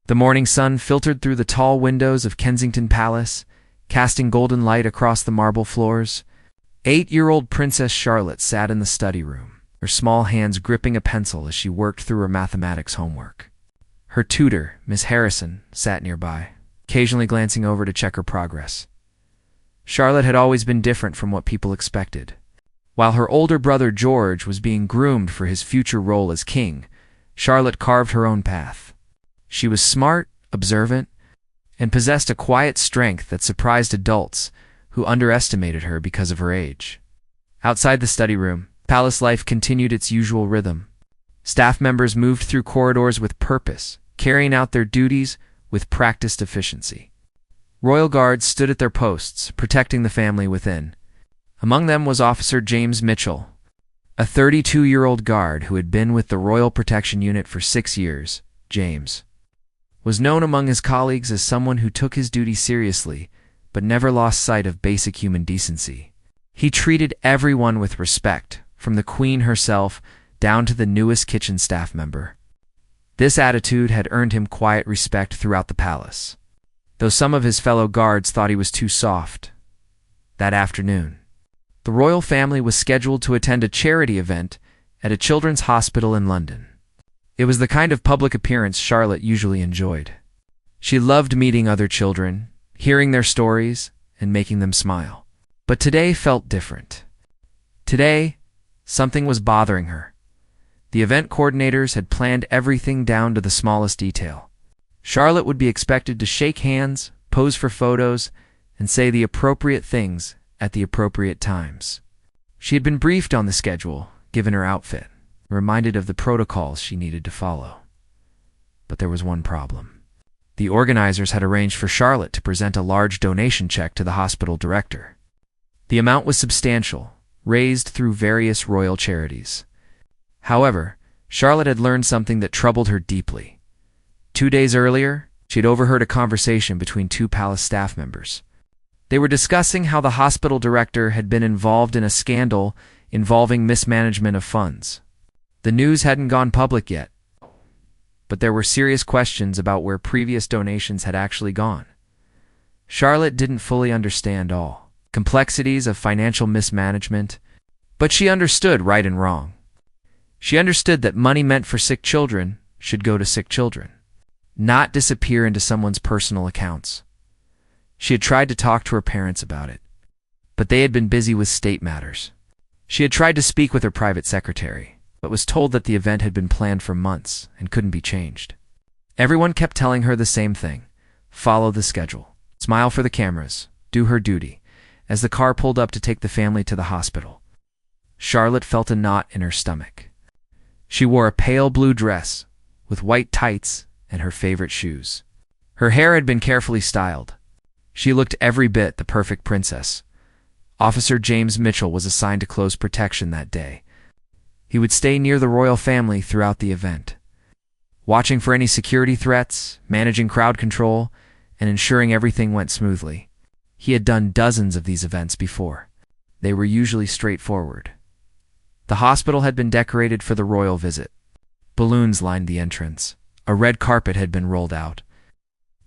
The morning sun filtered through the tall windows of Kensington Palace, casting golden light across the marble floors. 8-year-old Princess Charlotte sat in the study room, her small hands gripping a pencil as she worked through her mathematics homework. Her tutor, Miss Harrison, sat nearby, occasionally glancing over to check her progress. Charlotte had always been different from what people expected. While her older brother George was being groomed for his future role as king, Charlotte carved her own path. She was smart, observant, and possessed a quiet strength that surprised adults who underestimated her because of her age. Outside the study room, palace life continued its usual rhythm. Staff members moved through corridors with purpose, carrying out their duties with practiced efficiency. Royal guards stood at their posts, protecting the family within. Among them was Officer James Mitchell, a 32-year-old guard who had been with the Royal Protection Unit for 6 years. James was known among his colleagues as someone who took his duty seriously, but never lost sight of basic human decency. He treated everyone with respect, from the Queen herself down to the newest kitchen staff member. This attitude had earned him quiet respect throughout the palace, though some of his fellow guards thought he was too soft. That afternoon, the royal family was scheduled to attend a charity event at a children's hospital in London. It was the kind of public appearance Charlotte usually enjoyed. She loved meeting other children, hearing their stories, and making them smile. But today felt different. Today, something was bothering her. The event coordinators had planned everything down to the smallest detail. Charlotte would be expected to shake hands, pose for photos, and say the appropriate things at the appropriate times. She had been briefed on the schedule, given her outfit, reminded of the protocols she needed to follow. But there was one problem. The organizers had arranged for Charlotte to present a large donation check to the hospital director. The amount was substantial, raised through various royal charities. However, Charlotte had learned something that troubled her deeply. 2 days earlier, she had overheard a conversation between 2 palace staff members. They were discussing how the hospital director had been involved in a scandal involving mismanagement of funds. The news hadn't gone public yet, but there were serious questions about where previous donations had actually gone. Charlotte didn't fully understand all complexities of financial mismanagement, but she understood right and wrong. She understood that money meant for sick children should go to sick children, not disappear into someone's personal accounts. She had tried to talk to her parents about it, but they had been busy with state matters. She had tried to speak with her private secretary, but was told that the event had been planned for months and couldn't be changed. Everyone kept telling her the same thing: follow the schedule, smile for the cameras, do her duty, as the car pulled up to take the family to the hospital. Charlotte felt a knot in her stomach. She wore a pale blue dress with white tights and her favorite shoes. Her hair had been carefully styled. She looked every bit the perfect princess. Officer James Mitchell was assigned to close protection that day. He would stay near the royal family throughout the event, watching for any security threats, managing crowd control, and ensuring everything went smoothly. He had done dozens of these events before. They were usually straightforward. The hospital had been decorated for the royal visit. Balloons lined the entrance. A red carpet had been rolled out,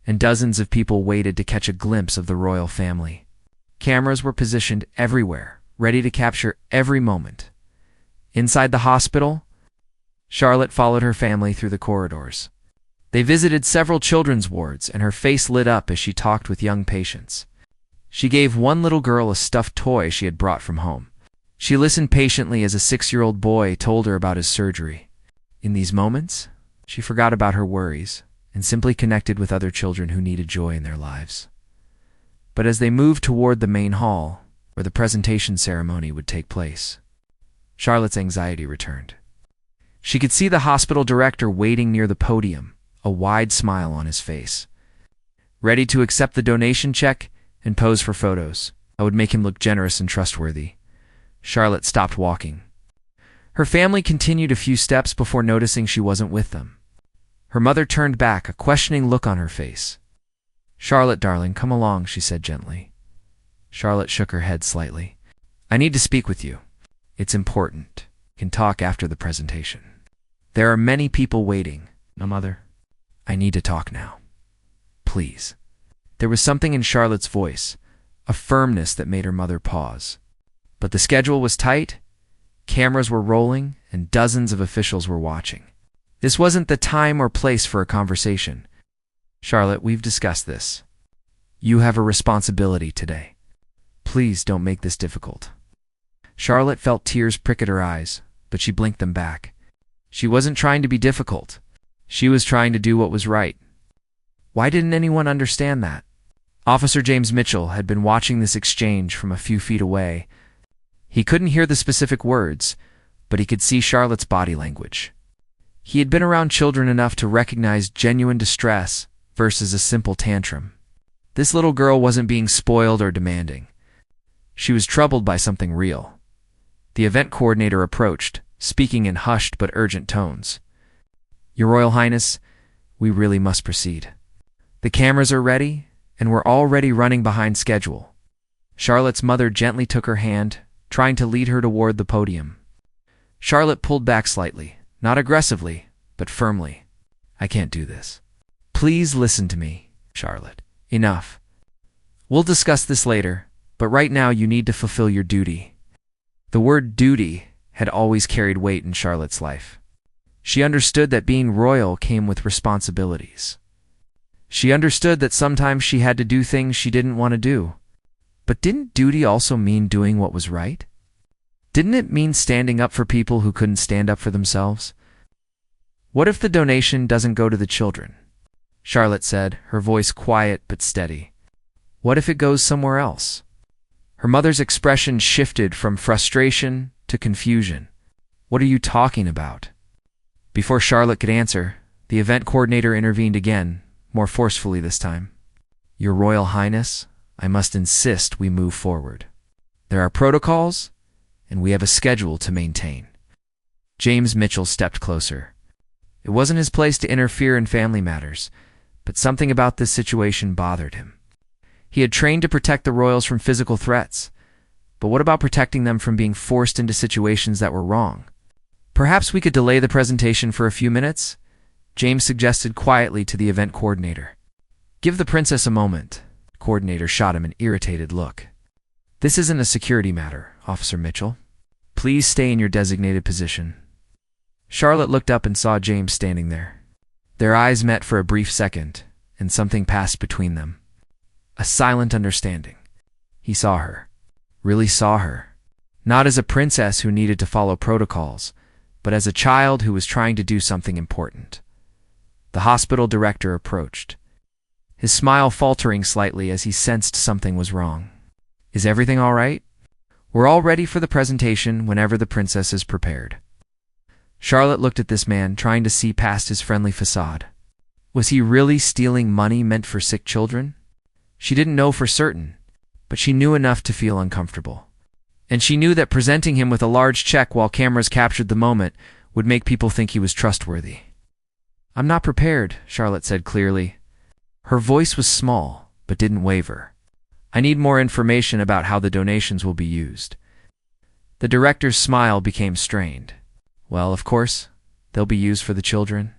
and dozens of people waited to catch a glimpse of the royal family. Cameras were positioned everywhere, ready to capture every moment. Inside the hospital, Charlotte followed her family through the corridors. They visited several children's wards, and her face lit up as she talked with young patients. She gave one little girl a stuffed toy she had brought from home. She listened patiently as a 6-year-old boy told her about his surgery. In these moments, she forgot about her worries and simply connected with other children who needed joy in their lives. But as they moved toward the main hall, where the presentation ceremony would take place, Charlotte's anxiety returned. She could see the hospital director waiting near the podium, a wide smile on his face, ready to accept the donation check and pose for photos. I would make him look generous and trustworthy. Charlotte stopped walking. Her family continued a few steps before noticing she wasn't with them. Her mother turned back, a questioning look on her face. "Charlotte, darling, come along," she said gently. Charlotte shook her head slightly. "I need to speak with you. It's important. We can talk after the presentation. There are many people waiting." "No, Mother. I need to talk now. Please. There was something in Charlotte's voice, a firmness that made her mother pause. But the schedule was tight, cameras were rolling, and dozens of officials were watching. This wasn't the time or place for a conversation. Charlotte, we've discussed this. You have a responsibility today. Please don't make this difficult. Charlotte felt tears prick at her eyes, but she blinked them back. She wasn't trying to be difficult. She was trying to do what was right. Why didn't anyone understand that? Officer James Mitchell had been watching this exchange from a few feet away. He couldn't hear the specific words, but he could see Charlotte's body language. He had been around children enough to recognize genuine distress versus a simple tantrum. This little girl wasn't being spoiled or demanding. She was troubled by something real. The event coordinator approached, speaking in hushed but urgent tones. Your Royal Highness, we really must proceed. The cameras are ready, and we're already running behind schedule. Charlotte's mother gently took her hand, trying to lead her toward the podium. Charlotte pulled back slightly, not aggressively, but firmly. I can't do this. Please listen to me, Charlotte. Enough. We'll discuss this later, but right now you need to fulfill your duty. The word duty had always carried weight in Charlotte's life. She understood that being royal came with responsibilities. She understood that sometimes she had to do things she didn't want to do. But didn't duty also mean doing what was right? Didn't it mean standing up for people who couldn't stand up for themselves? What if the donation doesn't go to the children? Charlotte said, her voice quiet but steady. What if it goes somewhere else? Her mother's expression shifted from frustration to confusion. What are you talking about? Before Charlotte could answer, the event coordinator intervened again, more forcefully this time. Your Royal Highness, I must insist we move forward. There are protocols, and we have a schedule to maintain. James Mitchell stepped closer. It wasn't his place to interfere in family matters, but something about this situation bothered him. He had trained to protect the royals from physical threats, but what about protecting them from being forced into situations that were wrong? Perhaps we could delay the presentation for a few minutes, James suggested quietly to the event coordinator. Give the princess a moment. The coordinator shot him an irritated look. This isn't a security matter, Officer Mitchell. Please stay in your designated position. Charlotte looked up and saw James standing there. Their eyes met for a brief second, and something passed between them. A silent understanding. He saw her. Really saw her. Not as a princess who needed to follow protocols, but as a child who was trying to do something important. The hospital director approached, his smile faltering slightly as he sensed something was wrong. Is everything all right? We're all ready for the presentation whenever the princess is prepared. Charlotte looked at this man, trying to see past his friendly facade. Was he really stealing money meant for sick children? She didn't know for certain, but she knew enough to feel uncomfortable. And she knew that presenting him with a large check while cameras captured the moment would make people think he was trustworthy. I'm not prepared, Charlotte said clearly. Her voice was small, but didn't waver. I need more information about how the donations will be used. The director's smile became strained. Well, of course, they'll be used for the children.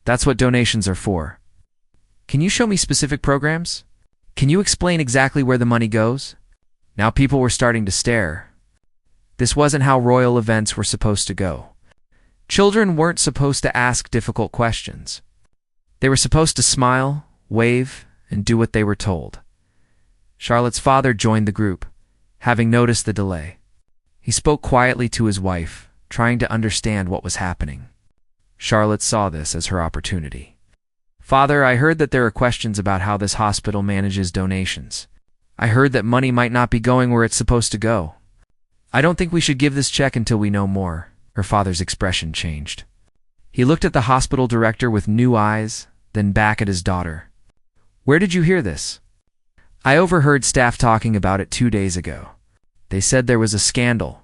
That's what donations are for. Can you show me specific programs? Can you explain exactly where the money goes? Now people were starting to stare. This wasn't how royal events were supposed to go. Children weren't supposed to ask difficult questions. They were supposed to smile, wave, and do what they were told. Charlotte's father joined the group, having noticed the delay. He spoke quietly to his wife, trying to understand what was happening. Charlotte saw this as her opportunity. Father, I heard that there are questions about how this hospital manages donations. I heard that money might not be going where it's supposed to go. I don't think we should give this check until we know more. Her father's expression changed. He looked at the hospital director with new eyes, then back at his daughter. Where did you hear this? I overheard staff talking about it 2 days ago. They said there was a scandal.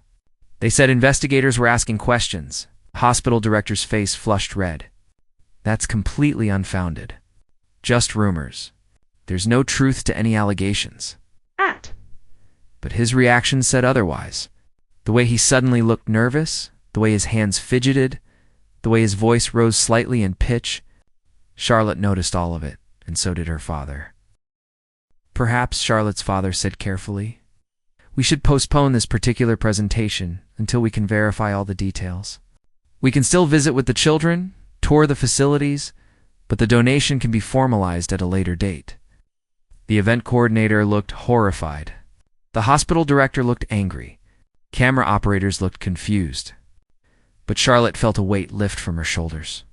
They said investigators were asking questions. The hospital director's face flushed red. That's completely unfounded. Just rumors. There's no truth to any allegations. But his reaction said otherwise. The way he suddenly looked nervous, the way his hands fidgeted, the way his voice rose slightly in pitch. Charlotte noticed all of it, and so did her father. Perhaps, Charlotte's father said carefully, we should postpone this particular presentation until we can verify all the details. We can still visit with the children, tour the facilities, but the donation can be formalized at a later date. The event coordinator looked horrified. The hospital director looked angry. Camera operators looked confused. But Charlotte felt a weight lift from her shoulders.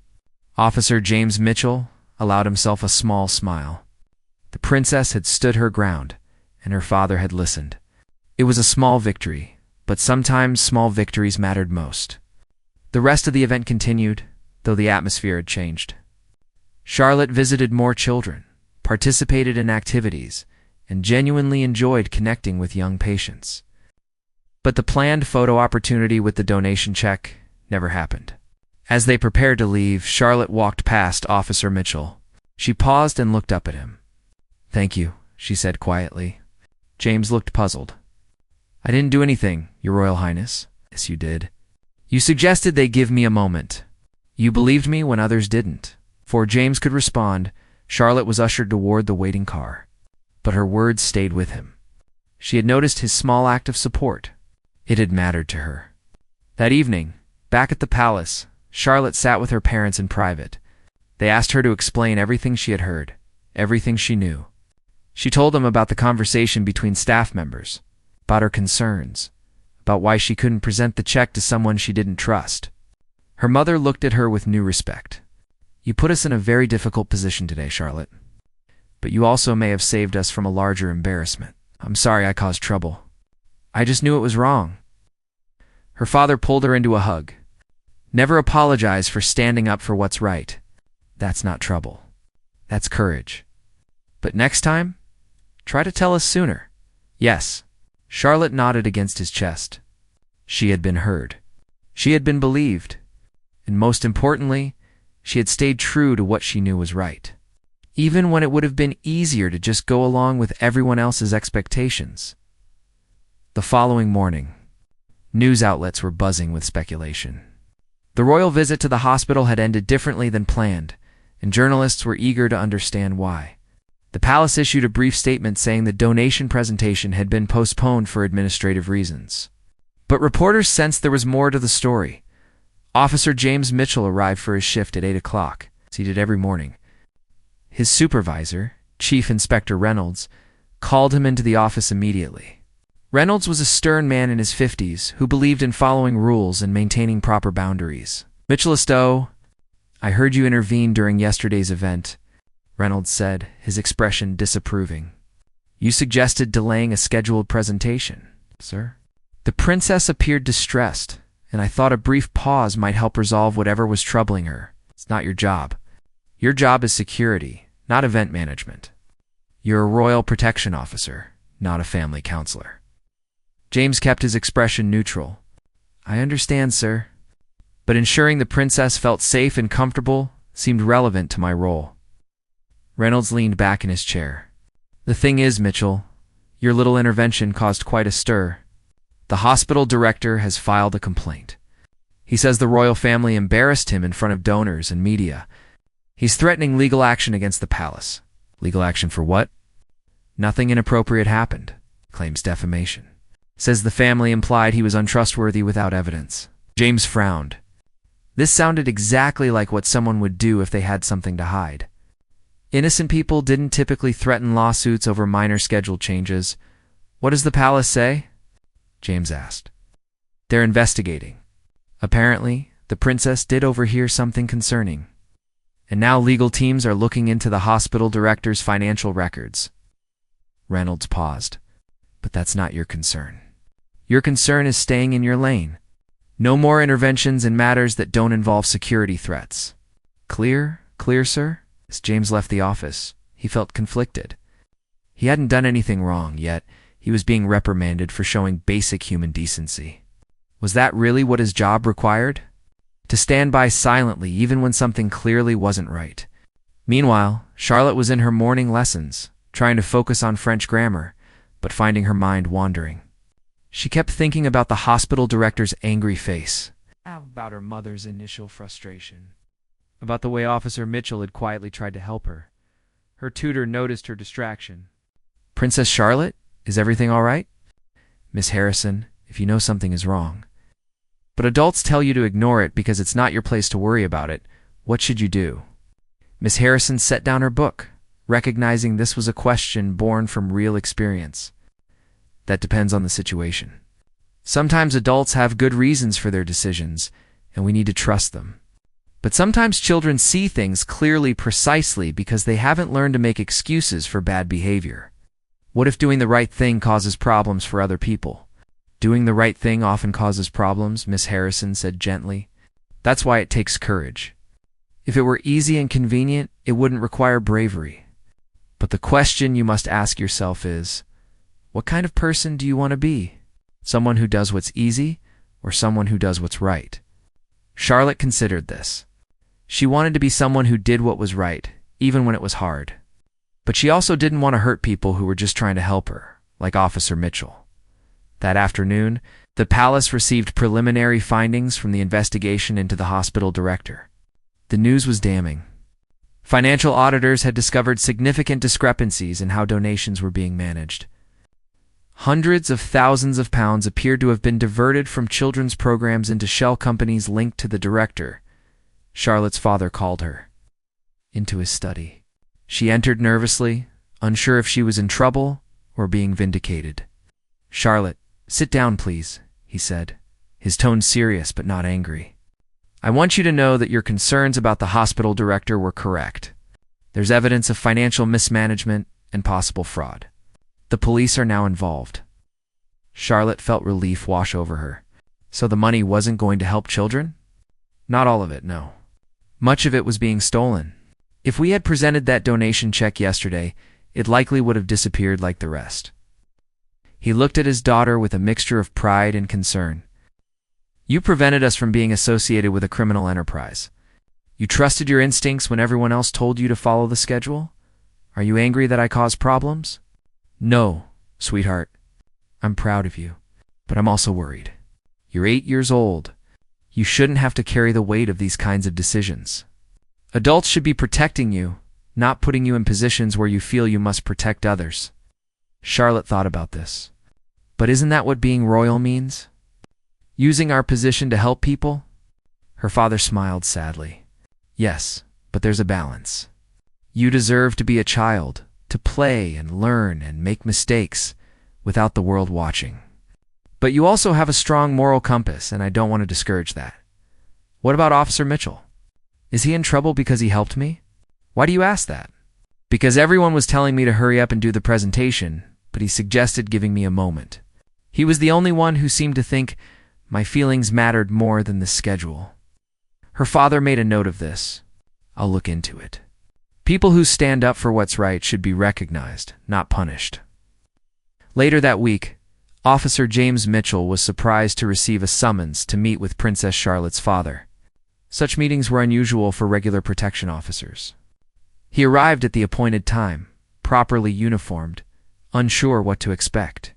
Officer James Mitchell allowed himself a small smile. The princess had stood her ground, and her father had listened. It was a small victory, but sometimes small victories mattered most. The rest of the event continued, though the atmosphere had changed. Charlotte visited more children, participated in activities, and genuinely enjoyed connecting with young patients. But the planned photo opportunity with the donation check never happened. As they prepared to leave, Charlotte walked past Officer Mitchell. She paused and looked up at him. Thank you, she said quietly. James looked puzzled. I didn't do anything, Your Royal Highness. Yes, you did. You suggested they give me a moment. You believed me when others didn't. Before James could respond, Charlotte was ushered toward the waiting car. But her words stayed with him. She had noticed his small act of support. It had mattered to her. That evening, back at the palace, Charlotte sat with her parents in private. They asked her to explain everything she had heard, everything she knew. She told them about the conversation between staff members, about her concerns, about why she couldn't present the check to someone she didn't trust. Her mother looked at her with new respect. You put us in a very difficult position today, Charlotte. But you also may have saved us from a larger embarrassment. I'm sorry I caused trouble. I just knew it was wrong. Her father pulled her into a hug. Never apologize for standing up for what's right. That's not trouble. That's courage. But next time, try to tell us sooner. Yes. Charlotte nodded against his chest. She had been heard. She had been believed. And most importantly, she had stayed true to what she knew was right. Even when it would have been easier to just go along with everyone else's expectations. The following morning, news outlets were buzzing with speculation. The royal visit to the hospital had ended differently than planned, and journalists were eager to understand why. The palace issued a brief statement saying the donation presentation had been postponed for administrative reasons. But reporters sensed there was more to the story. Officer James Mitchell arrived for his shift at 8 o'clock, as he did every morning. His supervisor, Chief Inspector Reynolds, called him into the office immediately. Reynolds was a stern man in his 50s who believed in following rules and maintaining proper boundaries. Mitchell, I heard you intervene during yesterday's event, Reynolds said, his expression disapproving. You suggested delaying a scheduled presentation, sir. The princess appeared distressed, and I thought a brief pause might help resolve whatever was troubling her. It's not your job. Your job is security, not event management. You're a royal protection officer, not a family counselor. James kept his expression neutral. I understand, sir. But ensuring the princess felt safe and comfortable seemed relevant to my role. Reynolds leaned back in his chair. The thing is, Mitchell, your little intervention caused quite a stir. The hospital director has filed a complaint. He says the royal family embarrassed him in front of donors and media. He's threatening legal action against the palace. Legal action for what? Nothing inappropriate happened. Claims defamation. Says the family implied he was untrustworthy without evidence. James frowned. This sounded exactly like what someone would do if they had something to hide. Innocent people didn't typically threaten lawsuits over minor schedule changes. What does the palace say? James asked. They're investigating. Apparently, the princess did overhear something concerning. And now legal teams are looking into the hospital director's financial records. Reynolds paused. But that's not your concern. Your concern is staying in your lane. No more interventions in matters that don't involve security threats. Clear, sir? As James left the office, he felt conflicted. He hadn't done anything wrong, yet he was being reprimanded for showing basic human decency. Was that really what his job required? To stand by silently even when something clearly wasn't right. Meanwhile, Charlotte was in her morning lessons, trying to focus on French grammar, but finding her mind wandering. She kept thinking about the hospital director's angry face, about her mother's initial frustration. about the way Officer Mitchell had quietly tried to help her. Her tutor noticed her distraction. "Princess Charlotte, is everything all right?" "Miss Harrison, if you know something is wrong." "But adults tell you to ignore it because it's not your place to worry about it. What should you do?" Miss Harrison set down her book, recognizing this was a question born from real experience. "That depends on the situation. Sometimes adults have good reasons for their decisions, and we need to trust them. But sometimes children see things clearly precisely because they haven't learned to make excuses for bad behavior. What if doing the right thing causes problems for other people?" "Doing the right thing often causes problems," Miss Harrison said gently. "That's why it takes courage. If it were easy and convenient, it wouldn't require bravery. But the question you must ask yourself is, what kind of person do you want to be? Someone who does what's easy, or someone who does what's right?" Charlotte considered this. She wanted to be someone who did what was right, even when it was hard. But she also didn't want to hurt people who were just trying to help her, like Officer Mitchell. That afternoon, the palace received preliminary findings from the investigation into the hospital director. The news was damning. Financial auditors had discovered significant discrepancies in how donations were being managed. Hundreds of thousands of pounds appeared to have been diverted from children's programs into shell companies linked to the director. Charlotte's father called her into his study. She entered nervously, unsure if she was in trouble or being vindicated. "Charlotte, sit down, please," he said, his tone serious but not angry. "I want you to know that your concerns about the hospital director were correct. There's evidence of financial mismanagement and possible fraud. The police are now involved." Charlotte felt relief wash over her. So the money wasn't going to help children? Not all of it, no. Much of it was being stolen. If we had presented that donation check yesterday, it likely would have disappeared like the rest. He looked at his daughter with a mixture of pride and concern. "You prevented us from being associated with a criminal enterprise. You trusted your instincts when everyone else told you to follow the schedule? Are you angry that I caused problems?" "No, sweetheart. I'm proud of you, but I'm also worried. You're 8 years old. You shouldn't have to carry the weight of these kinds of decisions. Adults should be protecting you, not putting you in positions where you feel you must protect others." Charlotte thought about this. But isn't that what being royal means? Using our position to help people? Her father smiled sadly. "Yes, but there's a balance. You deserve to be a child, to play and learn and make mistakes without the world watching. But you also have a strong moral compass, and I don't want to discourage that. What about Officer Mitchell? Is he in trouble because he helped me?" "Why do you ask that?" "Because everyone was telling me to hurry up and do the presentation, but he suggested giving me a moment. He was the only one who seemed to think my feelings mattered more than the schedule." Her father made a note of this. "I'll look into it. People who stand up for what's right should be recognized, not punished." Later that week, Officer James Mitchell was surprised to receive a summons to meet with Princess Charlotte's father. Such meetings were unusual for regular protection officers. He arrived at the appointed time, properly uniformed, unsure what to expect.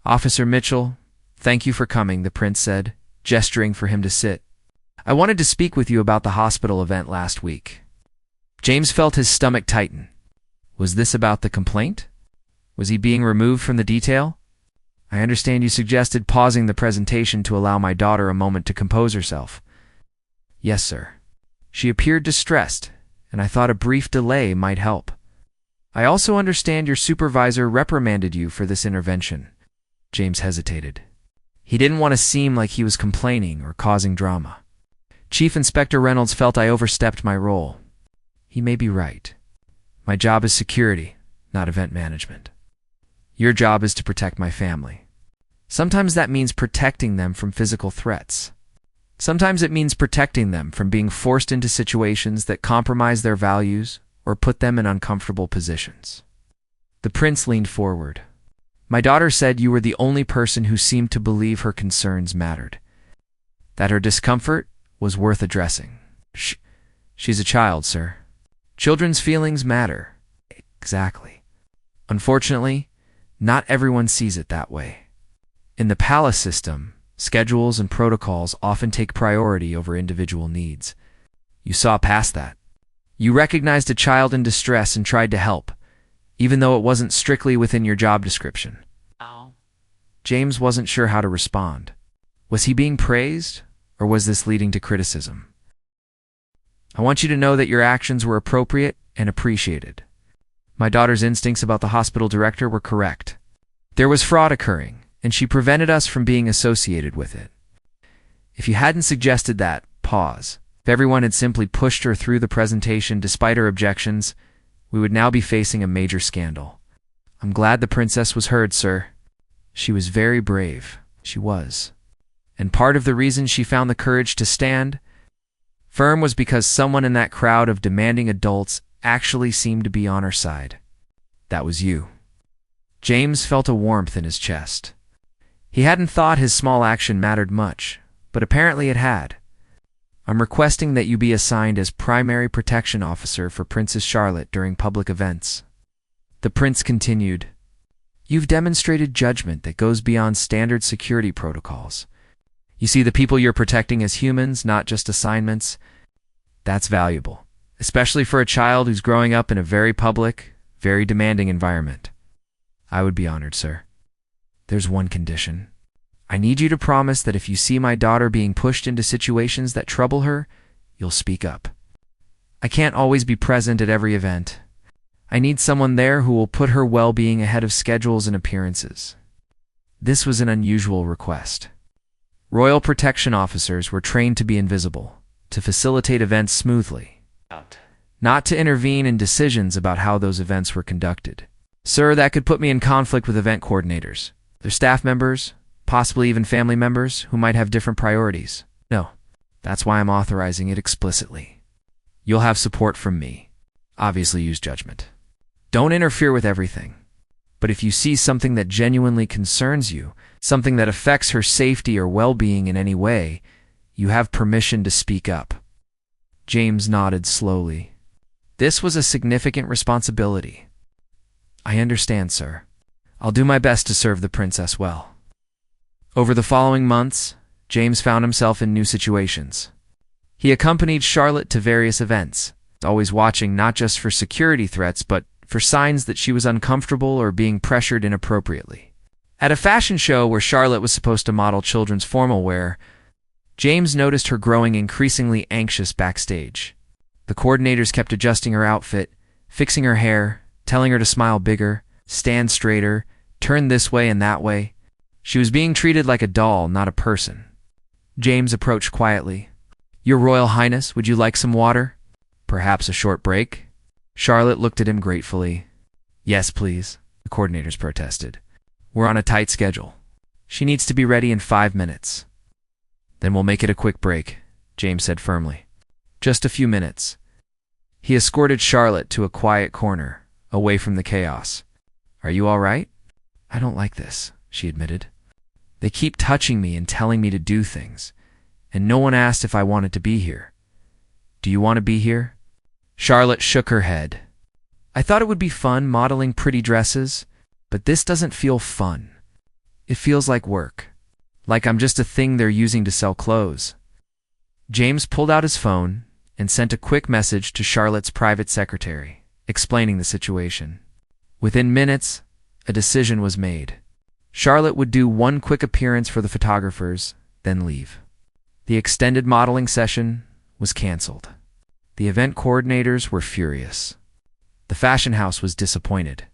"Officer Mitchell, thank you for coming," the prince said, gesturing for him to sit. "I wanted to speak with you about the hospital event last week." James felt his stomach tighten. Was this about the complaint? Was he being removed from the detail? "I understand you suggested pausing the presentation to allow my daughter a moment to compose herself." "Yes, sir. She appeared distressed, and I thought a brief delay might help. I also understand your supervisor reprimanded you for this intervention." James hesitated. He didn't want to seem like he was complaining or causing drama. "Chief Inspector Reynolds felt I overstepped my role. He may be right. My job is security, not event management. Your job is to protect my family. Sometimes that means protecting them from physical threats. Sometimes it means protecting them from being forced into situations that compromise their values or put them in uncomfortable positions." The prince leaned forward. "My daughter said you were the only person who seemed to believe her concerns mattered. That her discomfort was worth addressing." She's a child, sir. Children's feelings matter." "Exactly. Unfortunately, not everyone sees it that way. In the palace system, schedules and protocols often take priority over individual needs. You saw past that. You recognized a child in distress and tried to help, even though it wasn't strictly within your job description. Oh. James wasn't sure how to respond. Was he being praised, or was this leading to criticism? I want you to know that your actions were appropriate and appreciated. My daughter's instincts about the hospital director were correct. There was fraud occurring, and she prevented us from being associated with it. If you hadn't suggested that, pause. If everyone had simply pushed her through the presentation despite her objections, we would now be facing a major scandal. I'm glad the princess was heard, sir. She was very brave. She was. And part of the reason she found the courage to stand firm was because someone in that crowd of demanding adults actually seemed to be on her side. That was you. James felt a warmth in his chest. He hadn't thought his small action mattered much, but apparently it had. I'm requesting that you be assigned as primary protection officer for Princess Charlotte during public events. The prince continued, You've demonstrated judgment that goes beyond standard security protocols. You see the people you're protecting as humans, not just assignments. That's valuable, especially for a child who's growing up in a very public, very demanding environment. I would be honored, sir. There's one condition. I need you to promise that if you see my daughter being pushed into situations that trouble her, you'll speak up. I can't always be present at every event. I need someone there who will put her well-being ahead of schedules and appearances. This was an unusual request. Royal protection officers were trained to be invisible, to facilitate events smoothly, not to intervene in decisions about how those events were conducted. Sir, that could put me in conflict with event coordinators, their staff members, possibly even family members who might have different priorities. No, that's why I'm authorizing it explicitly. You'll have support from me. Obviously use judgment. Don't interfere with everything. But if you see something that genuinely concerns you, something that affects her safety or well-being in any way, you have permission to speak up. James nodded slowly. This was a significant responsibility. I understand, sir. I'll do my best to serve the princess well. Over the following months, James found himself in new situations. He accompanied Charlotte to various events, always watching not just for security threats, but for signs that she was uncomfortable or being pressured inappropriately. At a fashion show where Charlotte was supposed to model children's formal wear, James noticed her growing increasingly anxious backstage. The coordinators kept adjusting her outfit, fixing her hair, telling her to smile bigger, stand straighter, turn this way and that way. She was being treated like a doll, not a person. James approached quietly. Your Royal Highness, would you like some water? Perhaps a short break? Charlotte looked at him gratefully. Yes, please, the coordinators protested. We're on a tight schedule. She needs to be ready in 5 minutes. Then we'll make it a quick break, James said firmly. Just a few minutes. He escorted Charlotte to a quiet corner, away from the chaos. Are you all right? I don't like this, she admitted. They keep touching me and telling me to do things, and no one asked if I wanted to be here. Do you want to be here? Charlotte shook her head. I thought it would be fun modeling pretty dresses, but this doesn't feel fun. It feels like work, like I'm just a thing they're using to sell clothes. James pulled out his phone and sent a quick message to Charlotte's private secretary, explaining the situation. Within minutes, a decision was made. Charlotte would do one quick appearance for the photographers, then leave. The extended modeling session was canceled. The event coordinators were furious. The fashion house was disappointed.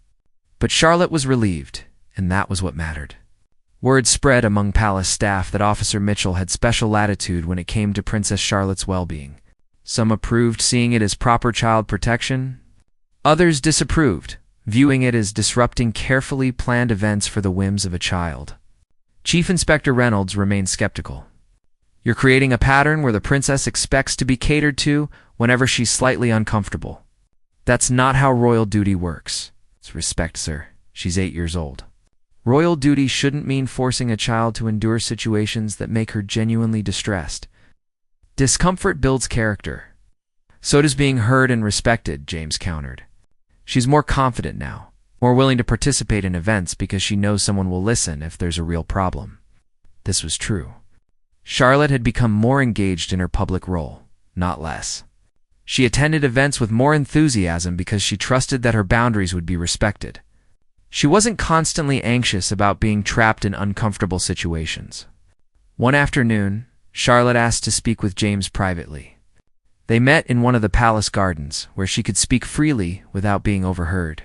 But Charlotte was relieved, and that was what mattered. Word spread among palace staff that Officer Mitchell had special latitude when it came to Princess Charlotte's well-being. Some approved, seeing it as proper child protection. Others disapproved, viewing it as disrupting carefully planned events for the whims of a child. Chief Inspector Reynolds remained skeptical. You're creating a pattern where the princess expects to be catered to whenever she's slightly uncomfortable. That's not how royal duty works. It's respect, sir. She's 8 years old. Royal duty shouldn't mean forcing a child to endure situations that make her genuinely distressed. Discomfort builds character. So does being heard and respected, James countered. She's more confident now, more willing to participate in events because she knows someone will listen if there's a real problem. This was true. Charlotte had become more engaged in her public role, not less. She attended events with more enthusiasm because she trusted that her boundaries would be respected. She wasn't constantly anxious about being trapped in uncomfortable situations. One afternoon, Charlotte asked to speak with James privately. They met in one of the palace gardens, where she could speak freely without being overheard.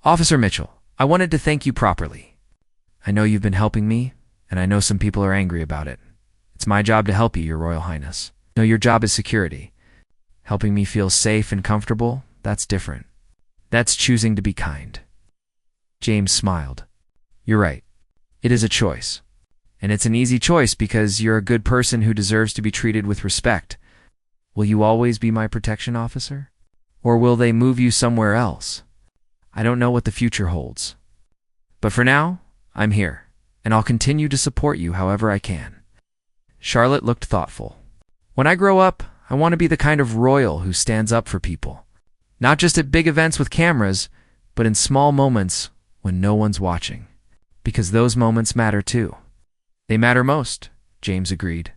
"Officer Mitchell, I wanted to thank you properly. I know you've been helping me, and I know some people are angry about it. It's my job to help you, Your Royal Highness. No, your job is security. Helping me feel safe and comfortable, that's different. That's choosing to be kind." James smiled. "You're right. It is a choice. And it's an easy choice because you're a good person who deserves to be treated with respect. Will you always be my protection officer? Or will they move you somewhere else? I don't know what the future holds. But for now, I'm here, and I'll continue to support you however I can." Charlotte looked thoughtful. "When I grow up, I want to be the kind of royal who stands up for people. Not just at big events with cameras, but in small moments when no one's watching. Because those moments matter too." "They matter most," James agreed.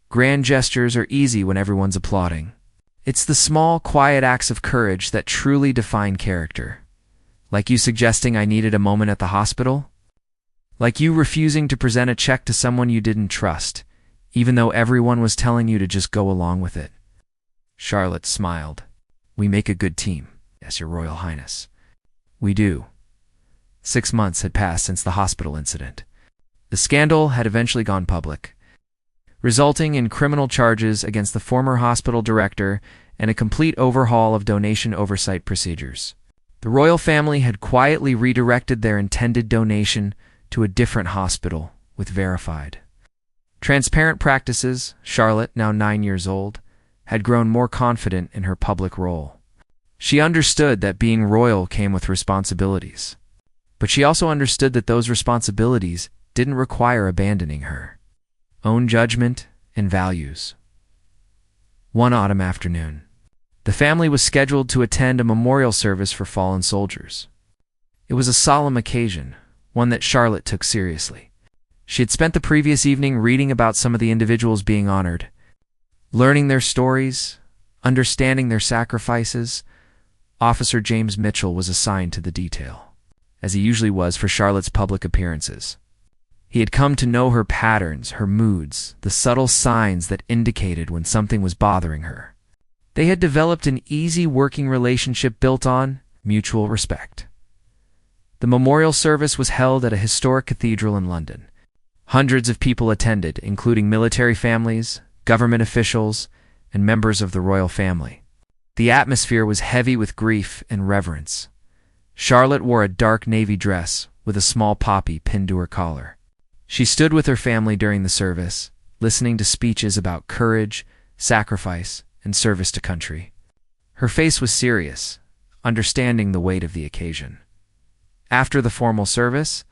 "Grand gestures are easy when everyone's applauding. It's the small, quiet acts of courage that truly define character. Like you suggesting I needed a moment at the hospital? Like you refusing to present a check to someone you didn't trust, even though everyone was telling you to just go along with it." Charlotte smiled. "We make a good team, yes, Your Royal Highness." "We do." 6 months had passed since the hospital incident. The scandal had eventually gone public, resulting in criminal charges against the former hospital director and a complete overhaul of donation oversight procedures. The royal family had quietly redirected their intended donation to a different hospital with verified, transparent practices. Charlotte, now 9 years old, had grown more confident in her public role. She understood that being royal came with responsibilities, but she also understood that those responsibilities didn't require abandoning her own judgment and values. One autumn afternoon, the family was scheduled to attend a memorial service for fallen soldiers. It was a solemn occasion, one that Charlotte took seriously. She had spent the previous evening reading about some of the individuals being honored, learning their stories, understanding their sacrifices. Officer James Mitchell was assigned to the detail, as he usually was for Charlotte's public appearances. He had come to know her patterns, her moods, the subtle signs that indicated when something was bothering her. They had developed an easy working relationship built on mutual respect. The memorial service was held at a historic cathedral in London. Hundreds of people attended, including military families, government officials, and members of the royal family. The atmosphere was heavy with grief and reverence. Charlotte wore a dark navy dress with a small poppy pinned to her collar. She stood with her family during the service, listening to speeches about courage, sacrifice, and service to country. Her face was serious, understanding the weight of the occasion. After the formal service,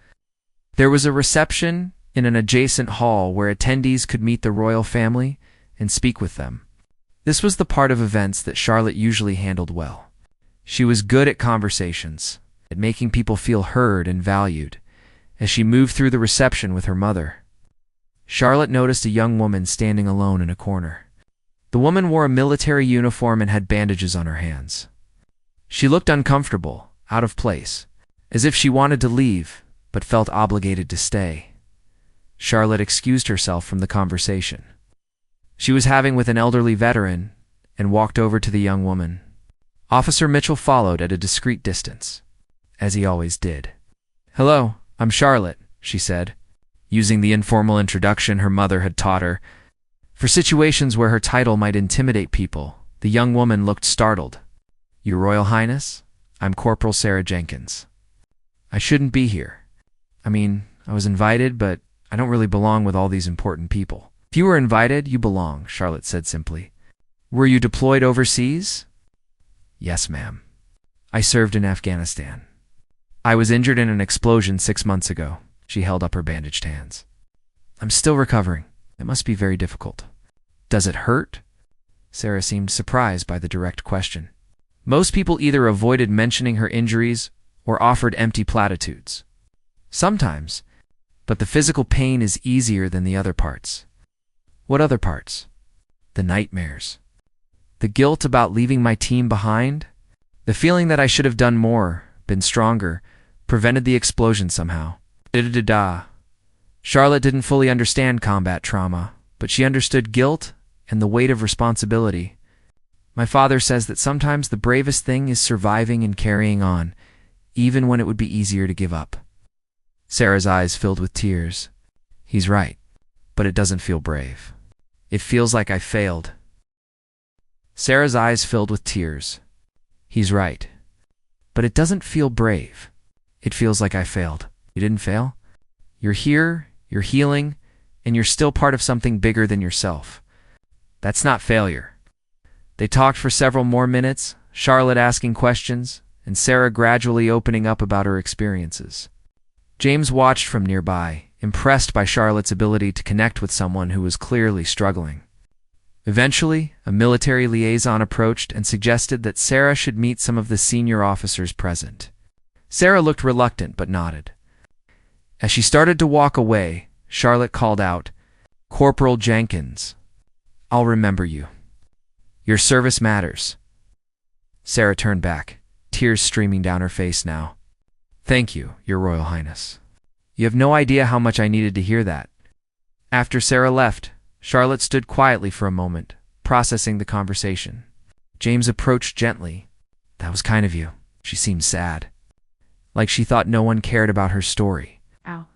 there was a reception in an adjacent hall where attendees could meet the royal family and speak with them. This was the part of events that Charlotte usually handled well. She was good at conversations, at making people feel heard and valued. As she moved through the reception with her mother, Charlotte noticed a young woman standing alone in a corner. The woman wore a military uniform and had bandages on her hands. She looked uncomfortable, out of place, as if she wanted to leave, but felt obligated to stay. Charlotte excused herself from the conversation she was having with an elderly veteran and walked over to the young woman. Officer Mitchell followed at a discreet distance, as he always did. "Hello, I'm Charlotte," she said, using the informal introduction her mother had taught her. For situations where her title might intimidate people, the young woman looked startled. "Your Royal Highness, I'm Corporal Sarah Jenkins. I shouldn't be here. I was invited, but I don't really belong with all these important people." "If you were invited, you belong," Charlotte said simply. "Were you deployed overseas?" "Yes, ma'am. I served in Afghanistan. I was injured in an explosion 6 months ago." She held up her bandaged hands. "I'm still recovering. It must be very difficult." "Does it hurt?" Sarah seemed surprised by the direct question. Most people either avoided mentioning her injuries or offered empty platitudes. "Sometimes, but the physical pain is easier than the other parts." "What other parts?" "The nightmares. The guilt about leaving my team behind? The feeling that I should have done more, been stronger, prevented the explosion somehow. Da-da-da-da. Charlotte didn't fully understand combat trauma, but she understood guilt and the weight of responsibility. My father says that sometimes the bravest thing is surviving and carrying on, even when it would be easier to give up. Sarah's eyes filled with tears. He's right, but it doesn't feel brave. It feels like I failed. Sarah's eyes filled with tears. He's right, but it doesn't feel brave. It feels like I failed. You didn't fail? You're here, you're healing, and you're still part of something bigger than yourself. That's not failure. They talked for several more minutes, Charlotte asking questions, and Sarah gradually opening up about her experiences. James watched from nearby, impressed by Charlotte's ability to connect with someone who was clearly struggling. Eventually, a military liaison approached and suggested that Sarah should meet some of the senior officers present. Sarah looked reluctant but nodded. As she started to walk away, Charlotte called out, "Corporal Jenkins, I'll remember you. Your service matters." Sarah turned back, tears streaming down her face now. "Thank you, Your Royal Highness. You have no idea how much I needed to hear that." After Sarah left, Charlotte stood quietly for a moment, processing the conversation. James approached gently. "That was kind of you." She seemed sad, like she thought no one cared about her story. Ow.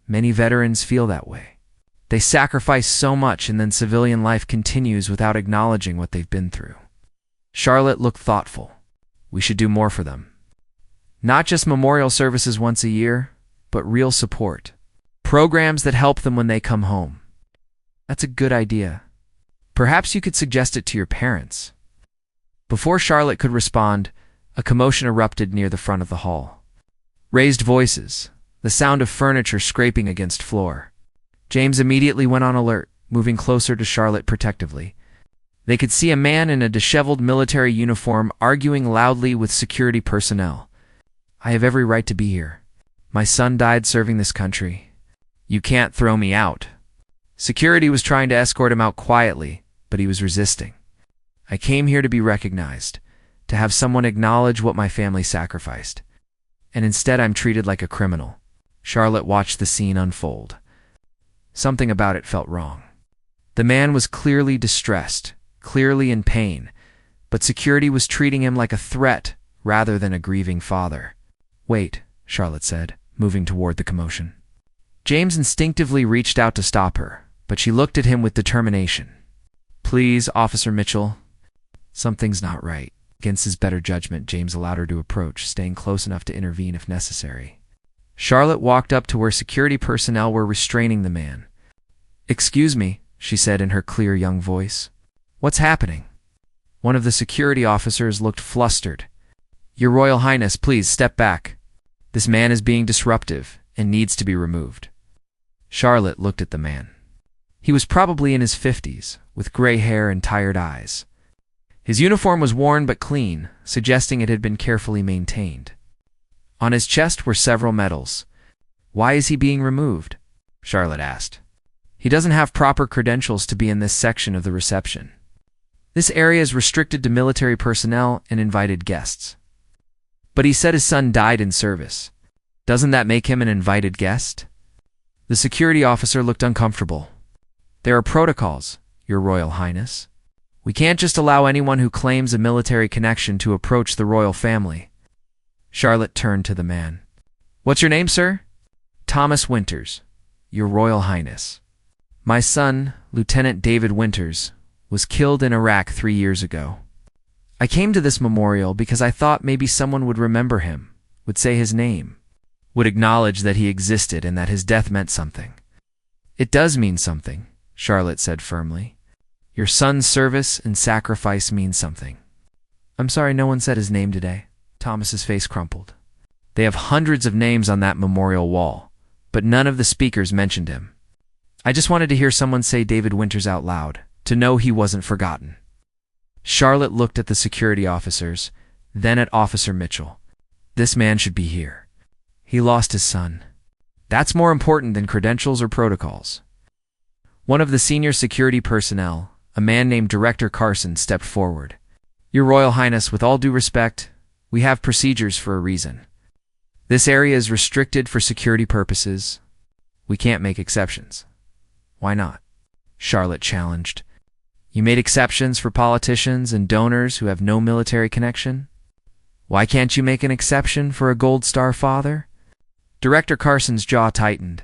Many veterans feel that way. They sacrifice so much and then civilian life continues without acknowledging what they've been through. Charlotte looked thoughtful. We should do more for them. Not just memorial services once a year, but real support. Programs that help them when they come home. That's a good idea. Perhaps you could suggest it to your parents. Before Charlotte could respond, a commotion erupted near the front of the hall. Raised voices, the sound of furniture scraping against floor. James immediately went on alert, moving closer to Charlotte protectively. They could see a man in a disheveled military uniform arguing loudly with security personnel. "I have every right to be here. My son died serving this country. You can't throw me out." Security was trying to escort him out quietly, but he was resisting. "I came here to be recognized, to have someone acknowledge what my family sacrificed. And instead I'm treated like a criminal." Charlotte watched the scene unfold. Something about it felt wrong. The man was clearly distressed, clearly in pain, but security was treating him like a threat rather than a grieving father. "Wait," Charlotte said, moving toward the commotion. James instinctively reached out to stop her, but she looked at him with determination. "Please, Officer Mitchell." Something's not right. Against his better judgment, James allowed her to approach, staying close enough to intervene if necessary. Charlotte walked up to where security personnel were restraining the man. "Excuse me," she said in her clear young voice. "What's happening?" One of the security officers looked flustered. "Your Royal Highness, please step back. This man is being disruptive and needs to be removed." Charlotte looked at the man. He was probably in his 50s, with gray hair and tired eyes. His uniform was worn but clean, suggesting it had been carefully maintained. On his chest were several medals. "Why is he being removed?" Charlotte asked. "He doesn't have proper credentials to be in this section of the reception. This area is restricted to military personnel and invited guests." "But he said his son died in service. Doesn't that make him an invited guest?" The security officer looked uncomfortable. "There are protocols, Your Royal Highness. We can't just allow anyone who claims a military connection to approach the royal family." Charlotte turned to the man. "What's your name, sir?" "Thomas Winters, Your Royal Highness. My son, Lieutenant David Winters, was killed in Iraq 3 years ago. I came to this memorial because I thought maybe someone would remember him, would say his name, would acknowledge that he existed and that his death meant something." "It does mean something," Charlotte said firmly. "Your son's service and sacrifice mean something." "I'm sorry no one said his name today." Thomas's face crumpled. "They have hundreds of names on that memorial wall, but none of the speakers mentioned him. I just wanted to hear someone say David Winters out loud, to know he wasn't forgotten." Charlotte looked at the security officers, then at Officer Mitchell. "This man should be here. He lost his son. That's more important than credentials or protocols." One of the senior security personnel, A man named Director Carson stepped forward. "Your Royal Highness, with all due respect, we have procedures for a reason. This area is restricted for security purposes. We can't make exceptions." "Why not?" Charlotte challenged. "You made exceptions for politicians and donors who have no military connection. Why can't you make an exception for a Gold Star father?" Director Carson's jaw tightened.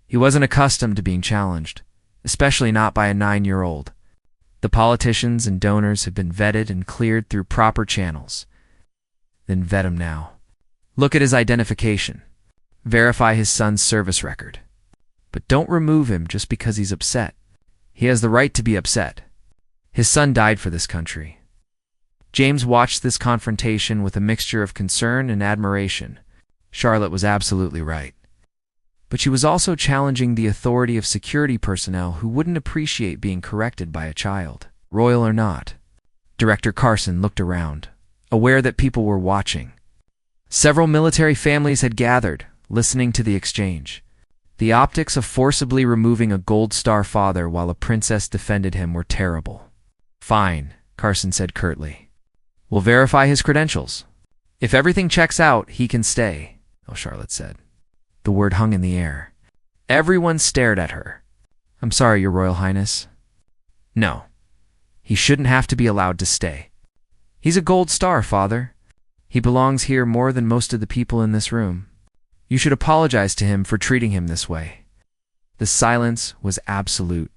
He wasn't accustomed to being challenged, especially not by a 9-year-old. The politicians and donors have been vetted and cleared through proper channels. Then vet him now. Look at his identification. Verify his son's service record. But don't remove him just because he's upset. He has the right to be upset. His son died for this country. James watched this confrontation with a mixture of concern and admiration. Charlotte was absolutely right. But she was also challenging the authority of security personnel who wouldn't appreciate being corrected by a child, royal or not. Director Carson looked around, aware that people were watching. Several military families had gathered, listening to the exchange. The optics of forcibly removing a Gold Star father while a princess defended him were terrible. "Fine," Carson said curtly. "We'll verify his credentials. If everything checks out, he can stay," Charlotte said. The word hung in the air. Everyone stared at her. "I'm sorry, Your Royal Highness." "No. He shouldn't have to be allowed to stay. He's a Gold Star, Father. He belongs here more than most of the people in this room. You should apologize to him for treating him this way." The silence was absolute.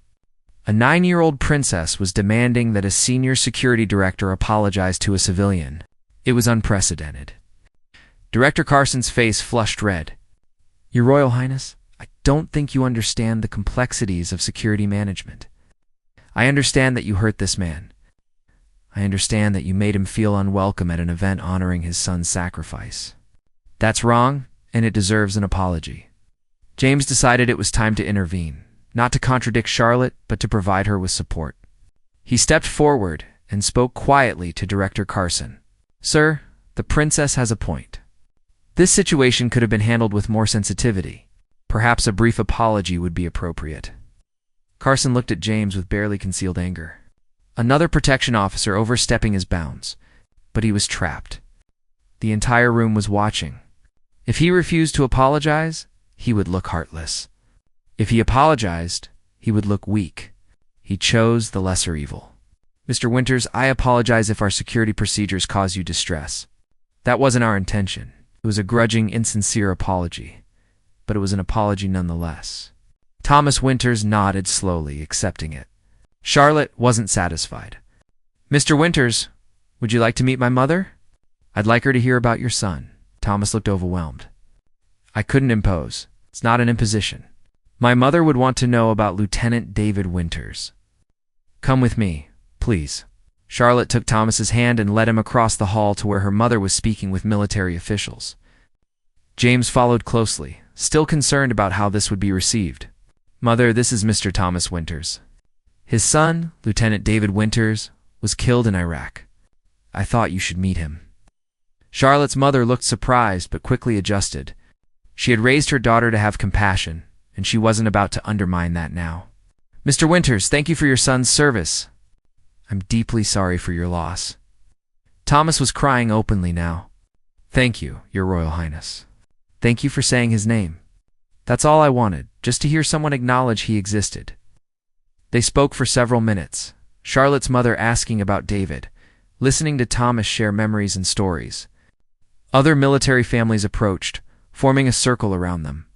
A 9-year-old princess was demanding that a senior security director apologize to a civilian. It was unprecedented. Director Carson's face flushed red. "Your Royal Highness, I don't think you understand the complexities of security management. I understand that you hurt this man. I understand that you made him feel unwelcome at an event honoring his son's sacrifice. That's wrong, and it deserves an apology." James decided it was time to intervene, not to contradict Charlotte, but to provide her with support. He stepped forward and spoke quietly to Director Carson. "Sir, the princess has a point. This situation could have been handled with more sensitivity. Perhaps a brief apology would be appropriate." Carson looked at James with barely concealed anger. Another protection officer overstepping his bounds, but he was trapped. The entire room was watching. If he refused to apologize, he would look heartless. If he apologized, he would look weak. He chose the lesser evil. "Mr. Winters, I apologize if our security procedures cause you distress. That wasn't our intention. It was a grudging, insincere apology, but it was an apology nonetheless." Thomas Winters nodded slowly, accepting it. Charlotte wasn't satisfied. "Mr. Winters, would you like to meet my mother?" "I'd like her to hear about your son." Thomas looked overwhelmed. "I couldn't impose. It's not an imposition. My mother would want to know about Lieutenant David Winters." "Come with me, please." Charlotte took Thomas's hand and led him across the hall to where her mother was speaking with military officials. James followed closely, still concerned about how this would be received. "Mother, this is Mr. Thomas Winters. His son, Lieutenant David Winters, was killed in Iraq. I thought you should meet him." Charlotte's mother looked surprised but quickly adjusted. She had raised her daughter to have compassion, and she wasn't about to undermine that now. "Mr. Winters, thank you for your son's service. I'm deeply sorry for your loss." Thomas was crying openly now. "Thank you, Your Royal Highness. Thank you for saying his name. That's all I wanted, just to hear someone acknowledge he existed." They spoke for several minutes, Charlotte's mother asking about David, listening to Thomas share memories and stories. Other military families approached, forming a circle around them.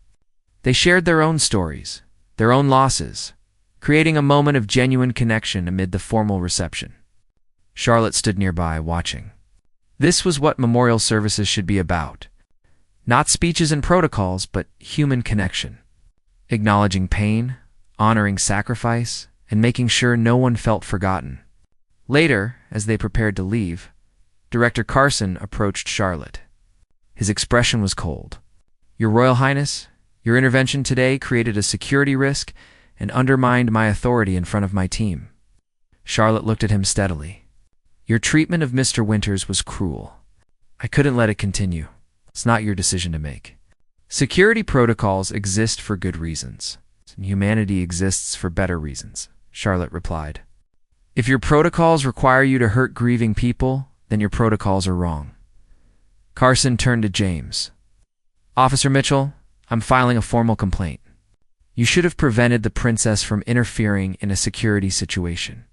They shared their own stories, their own losses, creating a moment of genuine connection amid the formal reception. Charlotte stood nearby, watching. This was what memorial services should be about. Not speeches and protocols, but human connection. Acknowledging pain, honoring sacrifice, and making sure no one felt forgotten. Later, as they prepared to leave, Director Carson approached Charlotte. His expression was cold. "Your Royal Highness, your intervention today created a security risk and undermined my authority in front of my team." Charlotte looked at him steadily. "Your treatment of Mr. Winters was cruel. I couldn't let it continue. It's not your decision to make. Security protocols exist for good reasons, and humanity exists for better reasons," Charlotte replied. If your protocols require you to hurt grieving people, then your protocols are wrong. Carson turned to James. Officer Mitchell, I'm filing a formal complaint. You should have prevented the princess from interfering in a security situation.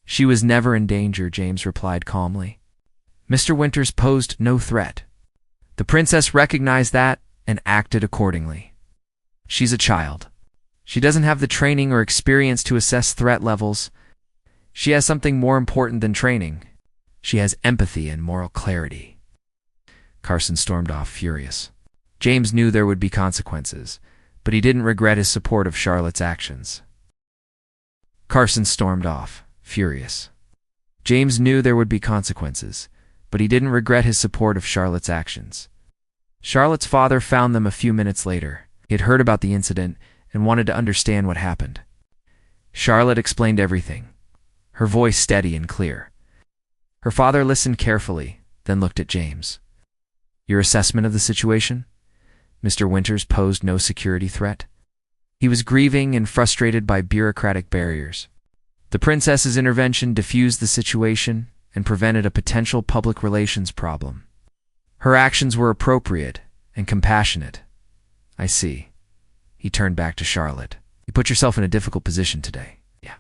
She was never in danger, James replied calmly. Mr. Winters posed no threat. The princess recognized that and acted accordingly. She's a child. She doesn't have the training or experience to assess threat levels. She has something more important than training. She has empathy and moral clarity. Carson stormed off, furious. James knew there would be consequences, but he didn't regret his support of Charlotte's actions. Carson stormed off, furious. James knew there would be consequences, but he didn't regret his support of Charlotte's actions. Charlotte's father found them a few minutes later. He had heard about the incident and wanted to understand what happened. Charlotte explained everything, her voice steady and clear. Her father listened carefully, then looked at James. Your assessment of the situation? Mr. Winters posed no security threat. He was grieving and frustrated by bureaucratic barriers. The princess's intervention diffused the situation and prevented a potential public relations problem. Her actions were appropriate and compassionate. I see. He turned back to Charlotte. You put yourself in a difficult position today. Yeah.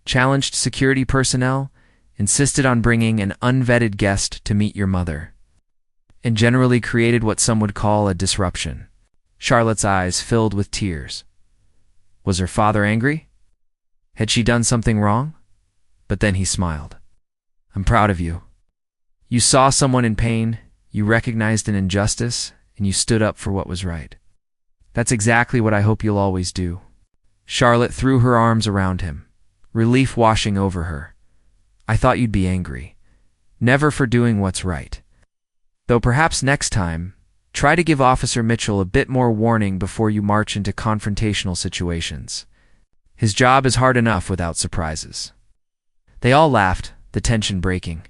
Challenged security personnel, insisted on bringing an unvetted guest to meet your mother, and generally created what some would call a disruption. Charlotte's eyes filled with tears. Was her father angry? Had she done something wrong? But then he smiled. I'm proud of you. You saw someone in pain, you recognized an injustice, and you stood up for what was right. That's exactly what I hope you'll always do. Charlotte threw her arms around him, relief washing over her. I thought you'd be angry. Never for doing what's right. Though perhaps next time, try to give Officer Mitchell a bit more warning before you march into confrontational situations. His job is hard enough without surprises. They all laughed, the tension breaking.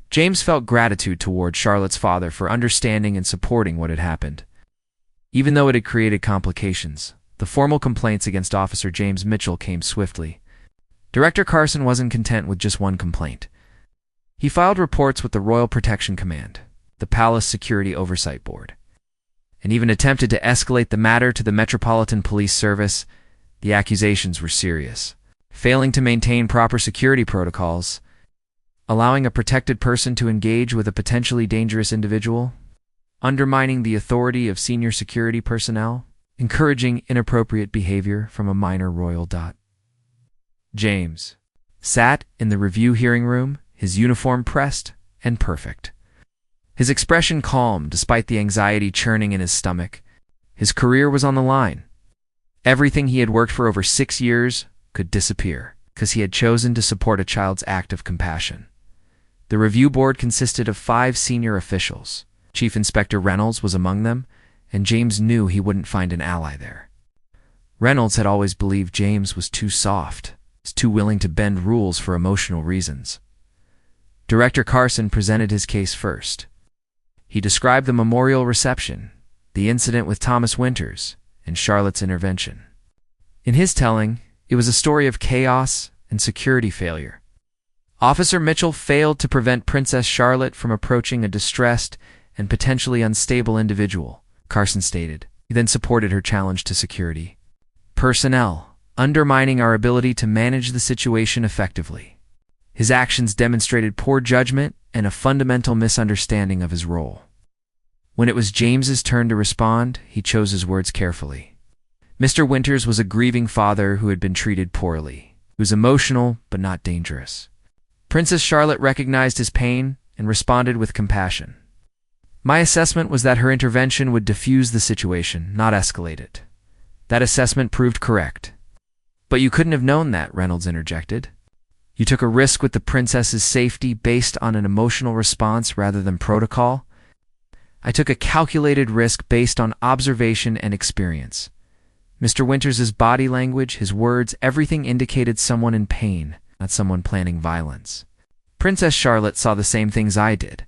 James felt gratitude toward Charlotte's father for understanding and supporting what had happened. Even though it had created complications, the formal complaints against Officer James Mitchell came swiftly. Director Carson wasn't content with just one complaint. He filed reports with the Royal Protection Command, the Palace Security Oversight Board, and even attempted to escalate the matter to the Metropolitan Police Service. The accusations were serious. Failing to maintain proper security protocols, allowing a protected person to engage with a potentially dangerous individual, undermining the authority of senior security personnel, encouraging inappropriate behavior from a minor royal. James sat in the review hearing room, his uniform pressed and perfect. His expression calm despite the anxiety churning in his stomach. His career was on the line. Everything he had worked for over 6 years could disappear because he had chosen to support a child's act of compassion. The review board consisted of 5 senior officials. Chief Inspector Reynolds was among them, and James knew he wouldn't find an ally there. Reynolds had always believed James was too soft, was too willing to bend rules for emotional reasons. Director Carson presented his case first. He described the memorial reception, the incident with Thomas Winters, and Charlotte's intervention. In his telling, it was a story of chaos and security failure. Officer Mitchell failed to prevent Princess Charlotte from approaching a distressed and potentially unstable individual, Carson stated. He then supported her challenge to security personnel, undermining our ability to manage the situation effectively. His actions demonstrated poor judgment and a fundamental misunderstanding of his role. When it was James's turn to respond, he chose his words carefully. Mr. Winters was a grieving father who had been treated poorly. He was emotional, but not dangerous. Princess Charlotte recognized his pain and responded with compassion. My assessment was that her intervention would diffuse the situation, not escalate it. That assessment proved correct. But you couldn't have known that, Reynolds interjected. You took a risk with the princess's safety based on an emotional response rather than protocol. I took a calculated risk based on observation and experience. Mr. Winters' body language, his words, everything indicated someone in pain, not someone planning violence. Princess Charlotte saw the same things I did.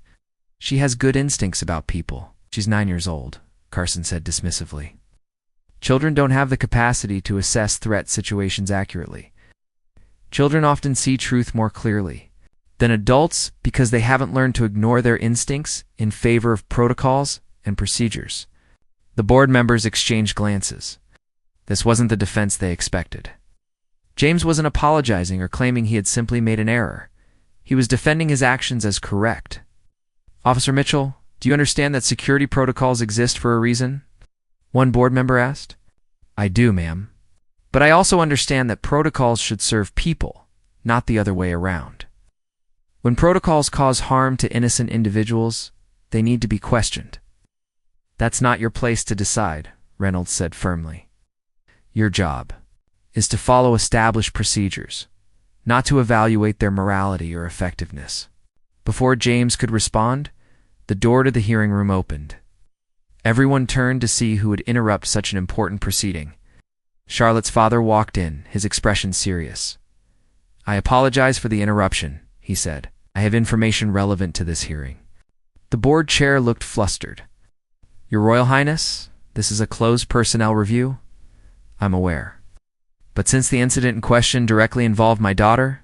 She has good instincts about people. She's 9 years old, Carson said dismissively. Children don't have the capacity to assess threat situations accurately. Children often see truth more clearly than adults because they haven't learned to ignore their instincts in favor of protocols and procedures. The board members exchanged glances. This wasn't the defense they expected. James wasn't apologizing or claiming he had simply made an error. He was defending his actions as correct. "Officer Mitchell, do you understand that security protocols exist for a reason?" one board member asked. "I do, ma'am. But I also understand that protocols should serve people, not the other way around. When protocols cause harm to innocent individuals, they need to be questioned." "That's not your place to decide," Reynolds said firmly. "Your job is to follow established procedures, not to evaluate their morality or effectiveness." Before James could respond, the door to the hearing room opened. Everyone turned to see who would interrupt such an important proceeding. Charlotte's father walked in, his expression serious. "I apologize for the interruption," he said. "I have information relevant to this hearing." The board chair looked flustered. "Your Royal Highness, this is a closed personnel review." "I'm aware. But since the incident in question directly involved my daughter,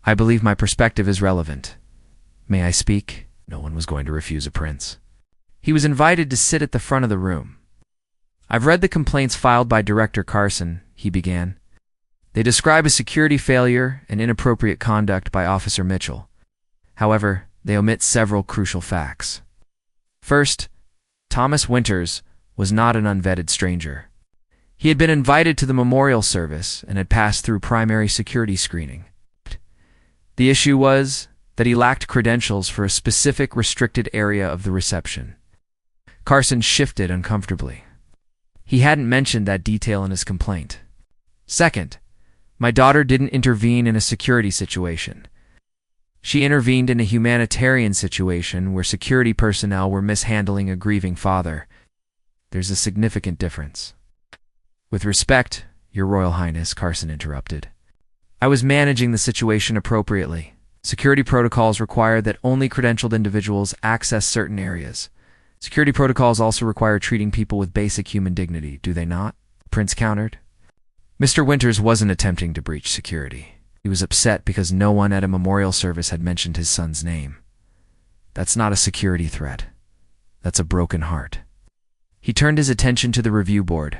I believe my perspective is relevant. May I speak?" No one was going to refuse a prince. He was invited to sit at the front of the room. "I've read the complaints filed by Director Carson," he began. "They describe a security failure and inappropriate conduct by Officer Mitchell. However, they omit several crucial facts. First, Thomas Winters was not an unvetted stranger. He had been invited to the memorial service and had passed through primary security screening. The issue was that he lacked credentials for a specific restricted area of the reception." Carson shifted uncomfortably. He hadn't mentioned that detail in his complaint. "Second, my daughter didn't intervene in a security situation. She intervened in a humanitarian situation where security personnel were mishandling a grieving father. There's a significant difference." "With respect, Your Royal Highness," Carson interrupted, "I was managing the situation appropriately. Security protocols require that only credentialed individuals access certain areas. Security protocols also require treating people with basic human dignity, do they not?" Prince countered. Mr. Winters wasn't attempting to breach security. He was upset because no one at a memorial service had mentioned his son's name. That's not a security threat. That's a broken heart. He turned his attention to the review board.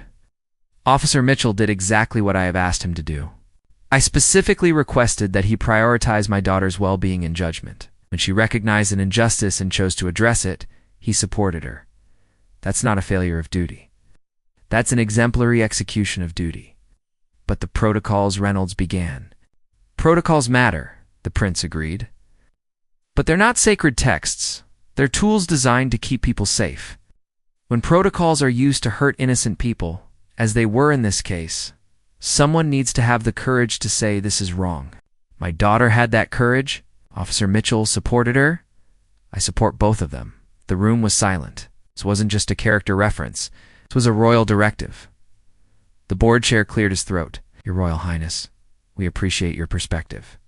"Officer Mitchell did exactly what I have asked him to do. I specifically requested that he prioritize my daughter's well-being in judgment. When she recognized an injustice and chose to address it, he supported her. That's not a failure of duty. That's an exemplary execution of duty." "But the protocols," Reynolds began. "Protocols matter," the prince agreed. "But they're not sacred texts. They're tools designed to keep people safe. When protocols are used to hurt innocent people, as they were in this case, someone needs to have the courage to say this is wrong. My daughter had that courage. Officer Mitchell supported her. I support both of them." The room was silent. This wasn't just a character reference. This was a royal directive. The board chair cleared his throat. "Your Royal Highness, we appreciate your perspective.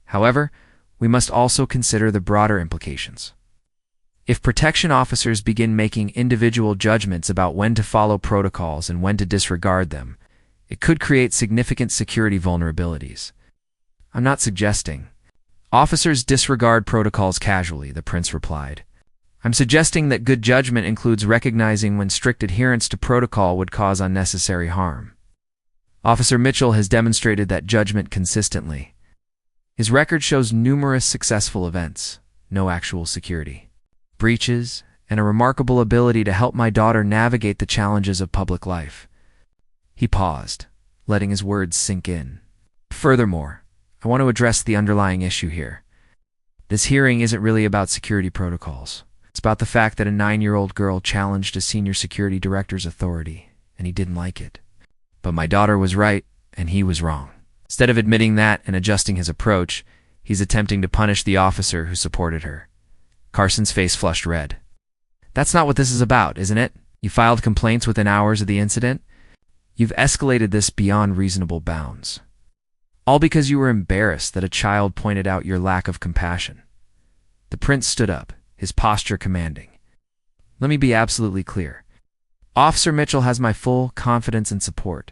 However, we must also consider the broader implications. If protection officers begin making individual judgments about when to follow protocols and when to disregard them, it could create significant security vulnerabilities. I'm not suggesting officers disregard protocols casually," the prince replied. "I'm suggesting that good judgment includes recognizing when strict adherence to protocol would cause unnecessary harm. Officer Mitchell has demonstrated that judgment consistently. His record shows numerous successful events, no actual security breaches, and a remarkable ability to help my daughter navigate the challenges of public life." He paused, letting his words sink in. "Furthermore, I want to address the underlying issue here. This hearing isn't really about security protocols. It's about the fact that a 9-year-old girl challenged a senior security director's authority, and he didn't like it. But my daughter was right, and he was wrong. Instead of admitting that and adjusting his approach, he's attempting to punish the officer who supported her." Carson's face flushed red. "That's not what this is about, isn't it? You filed complaints within hours of the incident. You've escalated this beyond reasonable bounds. All because you were embarrassed that a child pointed out your lack of compassion." The prince stood up, his posture commanding. "Let me be absolutely clear. Officer Mitchell has my full confidence and support.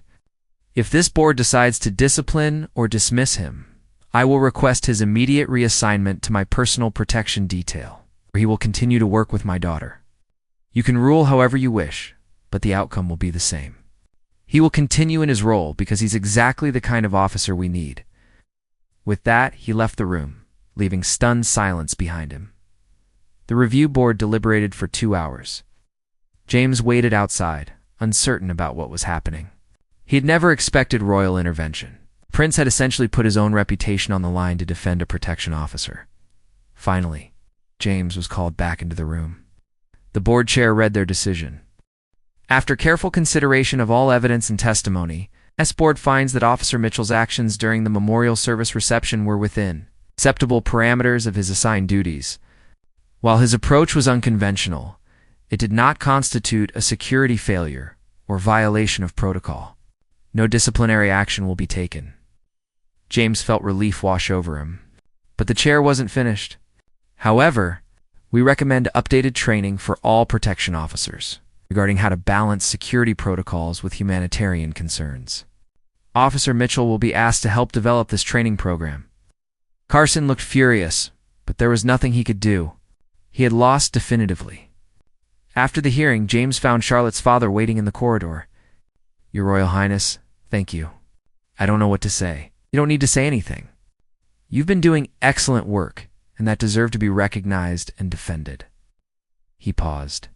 If this board decides to discipline or dismiss him, I will request his immediate reassignment to my personal protection detail, where he will continue to work with my daughter. You can rule however you wish, but the outcome will be the same. He will continue in his role because he's exactly the kind of officer we need." With that, he left the room, leaving stunned silence behind him. The review board deliberated for 2 hours. James waited outside, uncertain about what was happening. He had never expected royal intervention. Prince had essentially put his own reputation on the line to defend a protection officer. Finally, James was called back into the room. The board chair read their decision. After careful consideration of all evidence and testimony, S Board finds that Officer Mitchell's actions during the memorial service reception were within acceptable parameters of his assigned duties. While his approach was unconventional, it did not constitute a security failure or violation of protocol. No disciplinary action will be taken. James felt relief wash over him. But the chair wasn't finished. However, we recommend updated training for all protection officers regarding how to balance security protocols with humanitarian concerns. Officer Mitchell will be asked to help develop this training program. Carson looked furious, but there was nothing he could do. He had lost definitively. After the hearing, James found Charlotte's father waiting in the corridor. "Your Royal Highness, thank you. I don't know what to say." "You don't need to say anything. You've been doing excellent work, and that deserved to be recognized and defended." He paused.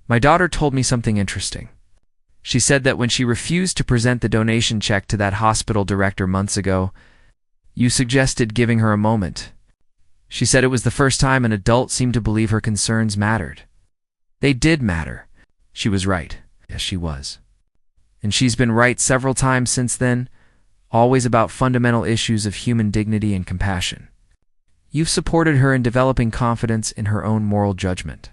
"My daughter told me something interesting. She said that when she refused to present the donation check to that hospital director months ago, you suggested giving her a moment. She said it was the first time an adult seemed to believe her concerns mattered. They did matter. She was right." Yes, she was. "And she's been right several times since then, always about fundamental issues of human dignity and compassion. You've supported her in developing confidence in her own moral judgment.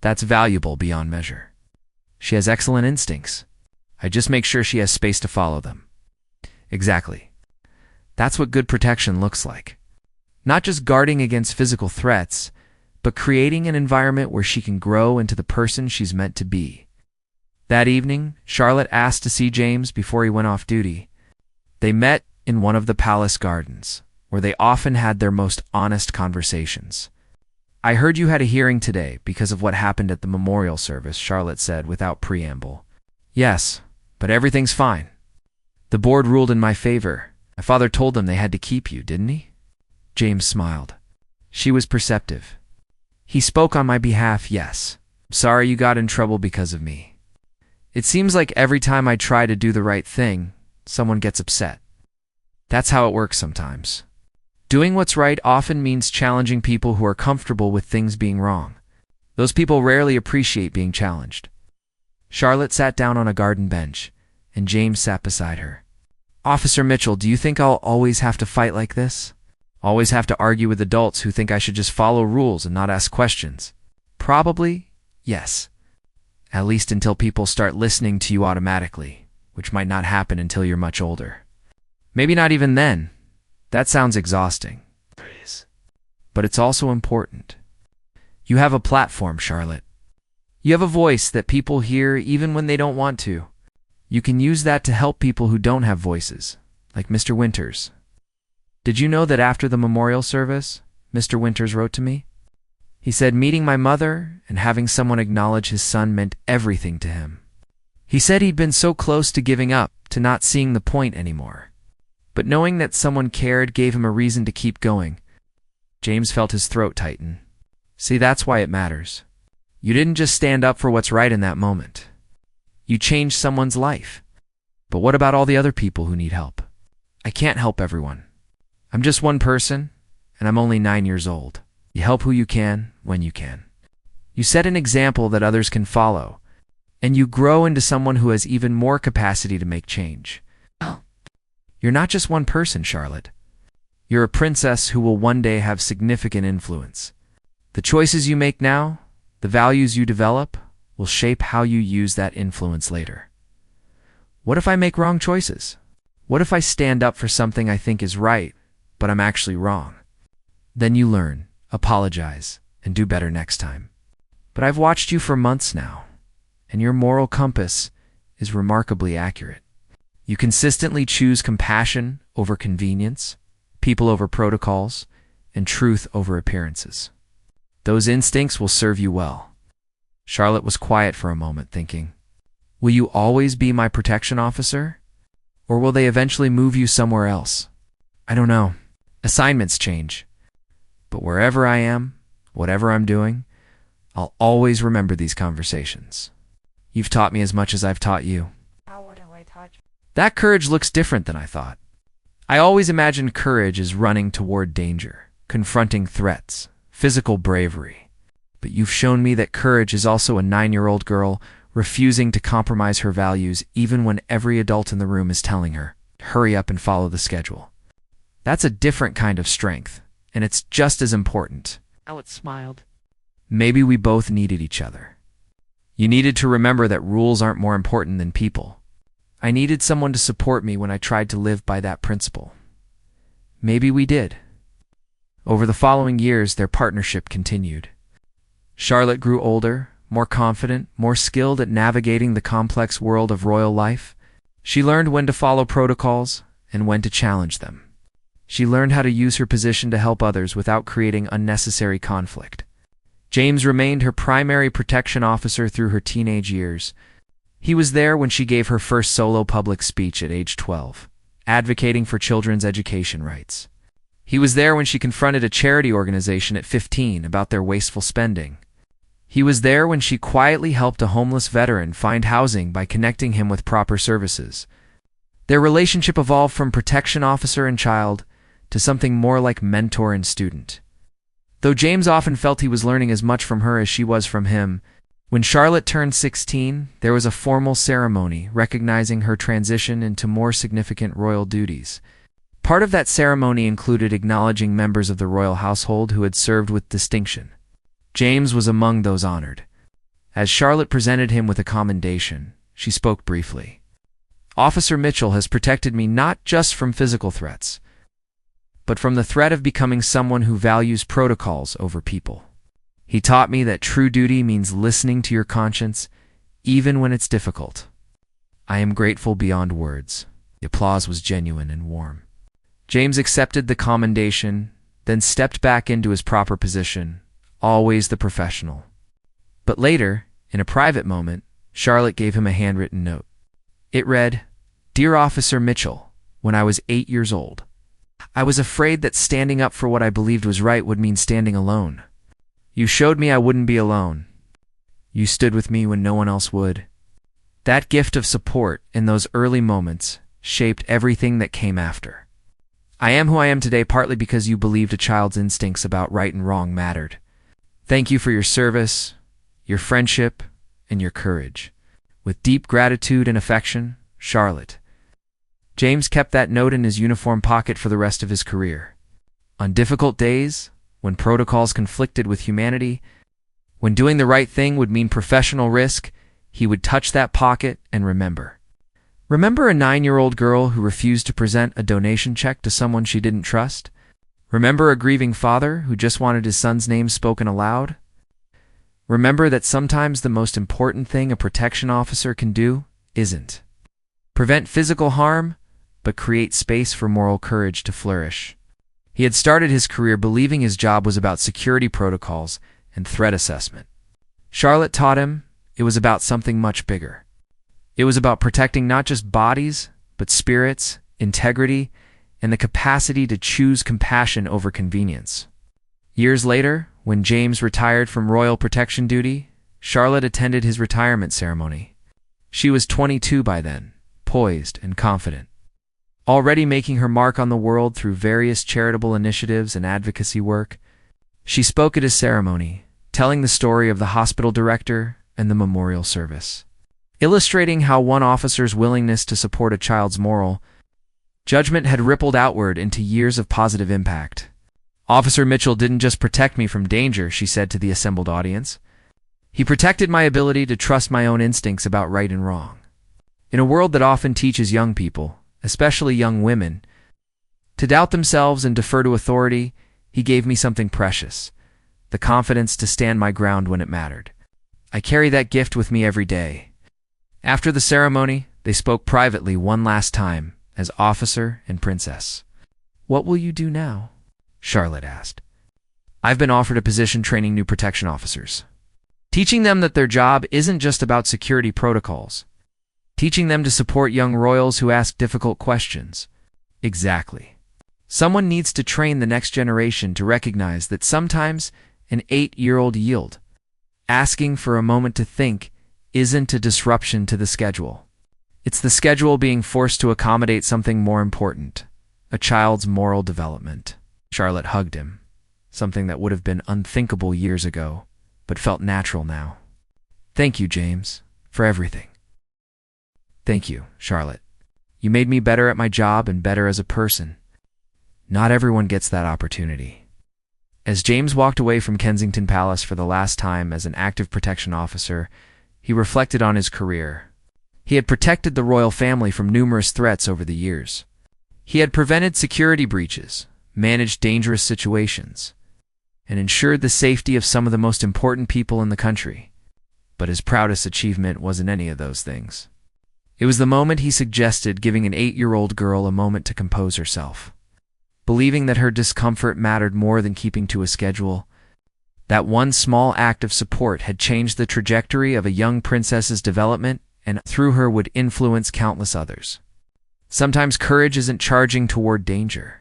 That's valuable beyond measure. She has excellent instincts. I just make sure she has space to follow them." Exactly. That's what good protection looks like. Not just guarding against physical threats, but creating an environment where she can grow into the person she's meant to be. That evening, Charlotte asked to see James before he went off duty. They met in one of the palace gardens, where they often had their most honest conversations. "I heard you had a hearing today because of what happened at the memorial service," Charlotte said without preamble. "Yes, but everything's fine. The board ruled in my favor. My father told them they had to keep you, didn't he?" James smiled. She was perceptive. "He spoke on my behalf, yes. I'm sorry you got in trouble because of me. It seems like every time I try to do the right thing, someone gets upset. That's how it works sometimes. Doing what's right often means challenging people who are comfortable with things being wrong. Those people rarely appreciate being challenged." Charlotte sat down on a garden bench, and James sat beside her. "Officer Mitchell, do you think I'll always have to fight like this? Always have to argue with adults who think I should just follow rules and not ask questions?" "Probably, yes. At least until people start listening to you automatically, which might not happen until you're much older. Maybe not even then. That sounds exhausting. But it's also important. You have a platform, Charlotte. You have a voice that people hear even when they don't want to. You can use that to help people who don't have voices, like Mr. Winters. Did you know that after the memorial service, Mr. Winters wrote to me? He said meeting my mother and having someone acknowledge his son meant everything to him. He said he'd been so close to giving up, to not seeing the point anymore. But knowing that someone cared gave him a reason to keep going. James felt his throat tighten. See, that's why it matters. You didn't just stand up for what's right in that moment. You changed someone's life. But what about all the other people who need help? I can't help everyone. I'm just one person, and I'm only 9 years old. You help who you can, when you can. You set an example that others can follow, and you grow into someone who has even more capacity to make change. You're not just one person, Charlotte. You're a princess who will one day have significant influence. The choices you make now, the values you develop, will shape how you use that influence later. What if I make wrong choices? What if I stand up for something I think is right, but I'm actually wrong? Then you learn, apologize, and do better next time. But I've watched you for months now, and your moral compass is remarkably accurate. You consistently choose compassion over convenience, people over protocols, and truth over appearances. Those instincts will serve you well. Charlotte was quiet for a moment, thinking, will you always be my protection officer? Or will they eventually move you somewhere else? I don't know. Assignments change. But wherever I am, whatever I'm doing, I'll always remember these conversations. You've taught me as much as I've taught you. That courage looks different than I thought. I always imagined courage as running toward danger, confronting threats, physical bravery. But you've shown me that courage is also a 9-year-old girl refusing to compromise her values even when every adult in the room is telling her, hurry up and follow the schedule. That's a different kind of strength, and it's just as important. Alex smiled. Maybe we both needed each other. You needed to remember that rules aren't more important than people. I needed someone to support me when I tried to live by that principle. Maybe we did. Over the following years, their partnership continued. Charlotte grew older, more confident, more skilled at navigating the complex world of royal life. She learned when to follow protocols and when to challenge them. She learned how to use her position to help others without creating unnecessary conflict. James remained her primary protection officer through her teenage years. He was there when she gave her first solo public speech at age 12, advocating for children's education rights. He was there when she confronted a charity organization at 15 about their wasteful spending. He was there when she quietly helped a homeless veteran find housing by connecting him with proper services. Their relationship evolved from protection officer and child to something more like mentor and student. Though James often felt he was learning as much from her as she was from him, when Charlotte turned 16, there was a formal ceremony recognizing her transition into more significant royal duties. Part of that ceremony included acknowledging members of the royal household who had served with distinction. James was among those honored. As Charlotte presented him with a commendation, she spoke briefly. Officer Mitchell has protected me not just from physical threats, but from the threat of becoming someone who values protocols over people. He taught me that true duty means listening to your conscience, even when it's difficult. I am grateful beyond words. The applause was genuine and warm. James accepted the commendation, then stepped back into his proper position, always the professional. But later, in a private moment, Charlotte gave him a handwritten note. It read, "Dear Officer Mitchell, when I was 8 years old, I was afraid that standing up for what I believed was right would mean standing alone. You showed me I wouldn't be alone. You stood with me when no one else would. That gift of support in those early moments shaped everything that came after. I am who I am today partly because you believed a child's instincts about right and wrong mattered. Thank you for your service, your friendship, and your courage. With deep gratitude and affection, Charlotte." James kept that note in his uniform pocket for the rest of his career. On difficult days, when protocols conflicted with humanity, when doing the right thing would mean professional risk, he would touch that pocket and remember. Remember a 9-year-old girl who refused to present a donation check to someone she didn't trust? Remember a grieving father who just wanted his son's name spoken aloud? Remember that sometimes the most important thing a protection officer can do isn't prevent physical harm, but create space for moral courage to flourish. He had started his career believing his job was about security protocols and threat assessment. Charlotte taught him it was about something much bigger. It was about protecting not just bodies, but spirits, integrity, and the capacity to choose compassion over convenience. Years later, when James retired from royal protection duty, Charlotte attended his retirement ceremony. She was 22 by then, poised and confident, already making her mark on the world through various charitable initiatives and advocacy work. She spoke at his ceremony, telling the story of the hospital director and the memorial service, illustrating how one officer's willingness to support a child's moral judgment had rippled outward into years of positive impact. "Officer Mitchell didn't just protect me from danger," she said to the assembled audience. "He protected my ability to trust my own instincts about right and wrong. In a world that often teaches young people, especially young women, to doubt themselves and defer to authority, he gave me something precious, the confidence to stand my ground when it mattered. I carry that gift with me every day." After the ceremony, they spoke privately one last time as officer and princess. "What will you do now?" Charlotte asked. "I've been offered a position training new protection officers, teaching them that their job isn't just about security protocols, teaching them to support young royals who ask difficult questions." Exactly. Someone needs to train the next generation to recognize that sometimes an 8-year-old yield, asking for a moment to think, isn't a disruption to the schedule. It's the schedule being forced to accommodate something more important, a child's moral development. Charlotte hugged him, something that would have been unthinkable years ago, but felt natural now. "Thank you, James, for everything." "Thank you, Charlotte. You made me better at my job and better as a person. Not everyone gets that opportunity." As James walked away from Kensington Palace for the last time as an active protection officer, he reflected on his career. He had protected the royal family from numerous threats over the years. He had prevented security breaches, managed dangerous situations, and ensured the safety of some of the most important people in the country. But his proudest achievement wasn't any of those things. It was the moment he suggested giving an 8-year-old girl a moment to compose herself. Believing that her discomfort mattered more than keeping to a schedule, that one small act of support had changed the trajectory of a young princess's development and through her would influence countless others. Sometimes courage isn't charging toward danger.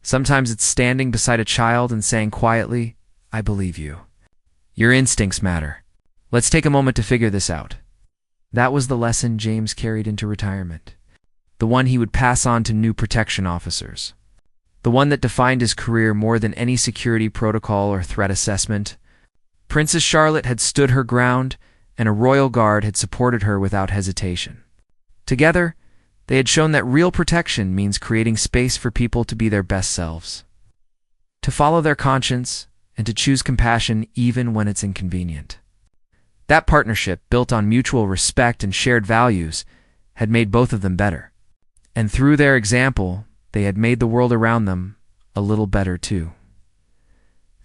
Sometimes it's standing beside a child and saying quietly, "I believe you. Your instincts matter. Let's take a moment to figure this out." That was the lesson James carried into retirement, the one he would pass on to new protection officers, the one that defined his career more than any security protocol or threat assessment. Princess Charlotte had stood her ground, and a royal guard had supported her without hesitation. Together, they had shown that real protection means creating space for people to be their best selves, to follow their conscience, and to choose compassion even when it's inconvenient. That partnership, built on mutual respect and shared values, had made both of them better. And through their example, they had made the world around them a little better too.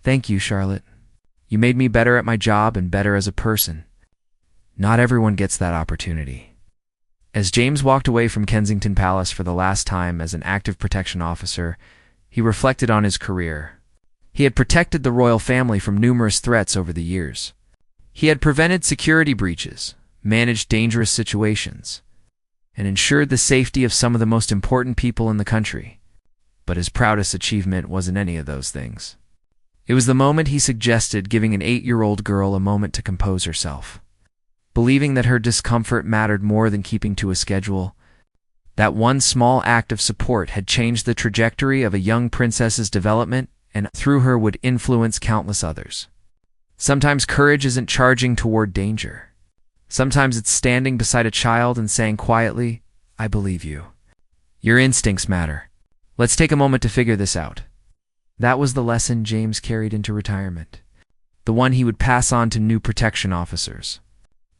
"Thank you, Charlotte. You made me better at my job and better as a person. Not everyone gets that opportunity." As James walked away from Kensington Palace for the last time as an active protection officer, he reflected on his career. He had protected the royal family from numerous threats over the years. He had prevented security breaches, managed dangerous situations, and ensured the safety of some of the most important people in the country. But his proudest achievement wasn't any of those things. It was the moment he suggested giving an 8-year-old girl a moment to compose herself. Believing that her discomfort mattered more than keeping to a schedule, that one small act of support had changed the trajectory of a young princess's development and through her would influence countless others. Sometimes courage isn't charging toward danger. Sometimes it's standing beside a child and saying quietly, "I believe you. Your instincts matter. Let's take a moment to figure this out." That was the lesson James carried into retirement, the one he would pass on to new protection officers,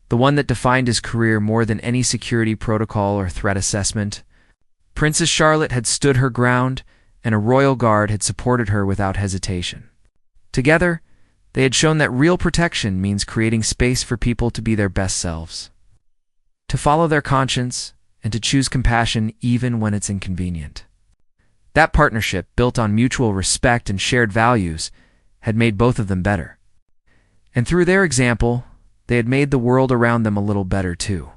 the one that defined his career more than any security protocol or threat assessment. Princess Charlotte had stood her ground, and a royal guard had supported her without hesitation. Together, they had shown that real protection means creating space for people to be their best selves, to follow their conscience, and to choose compassion even when it's inconvenient. That partnership, built on mutual respect and shared values, had made both of them better. And through their example, they had made the world around them a little better too.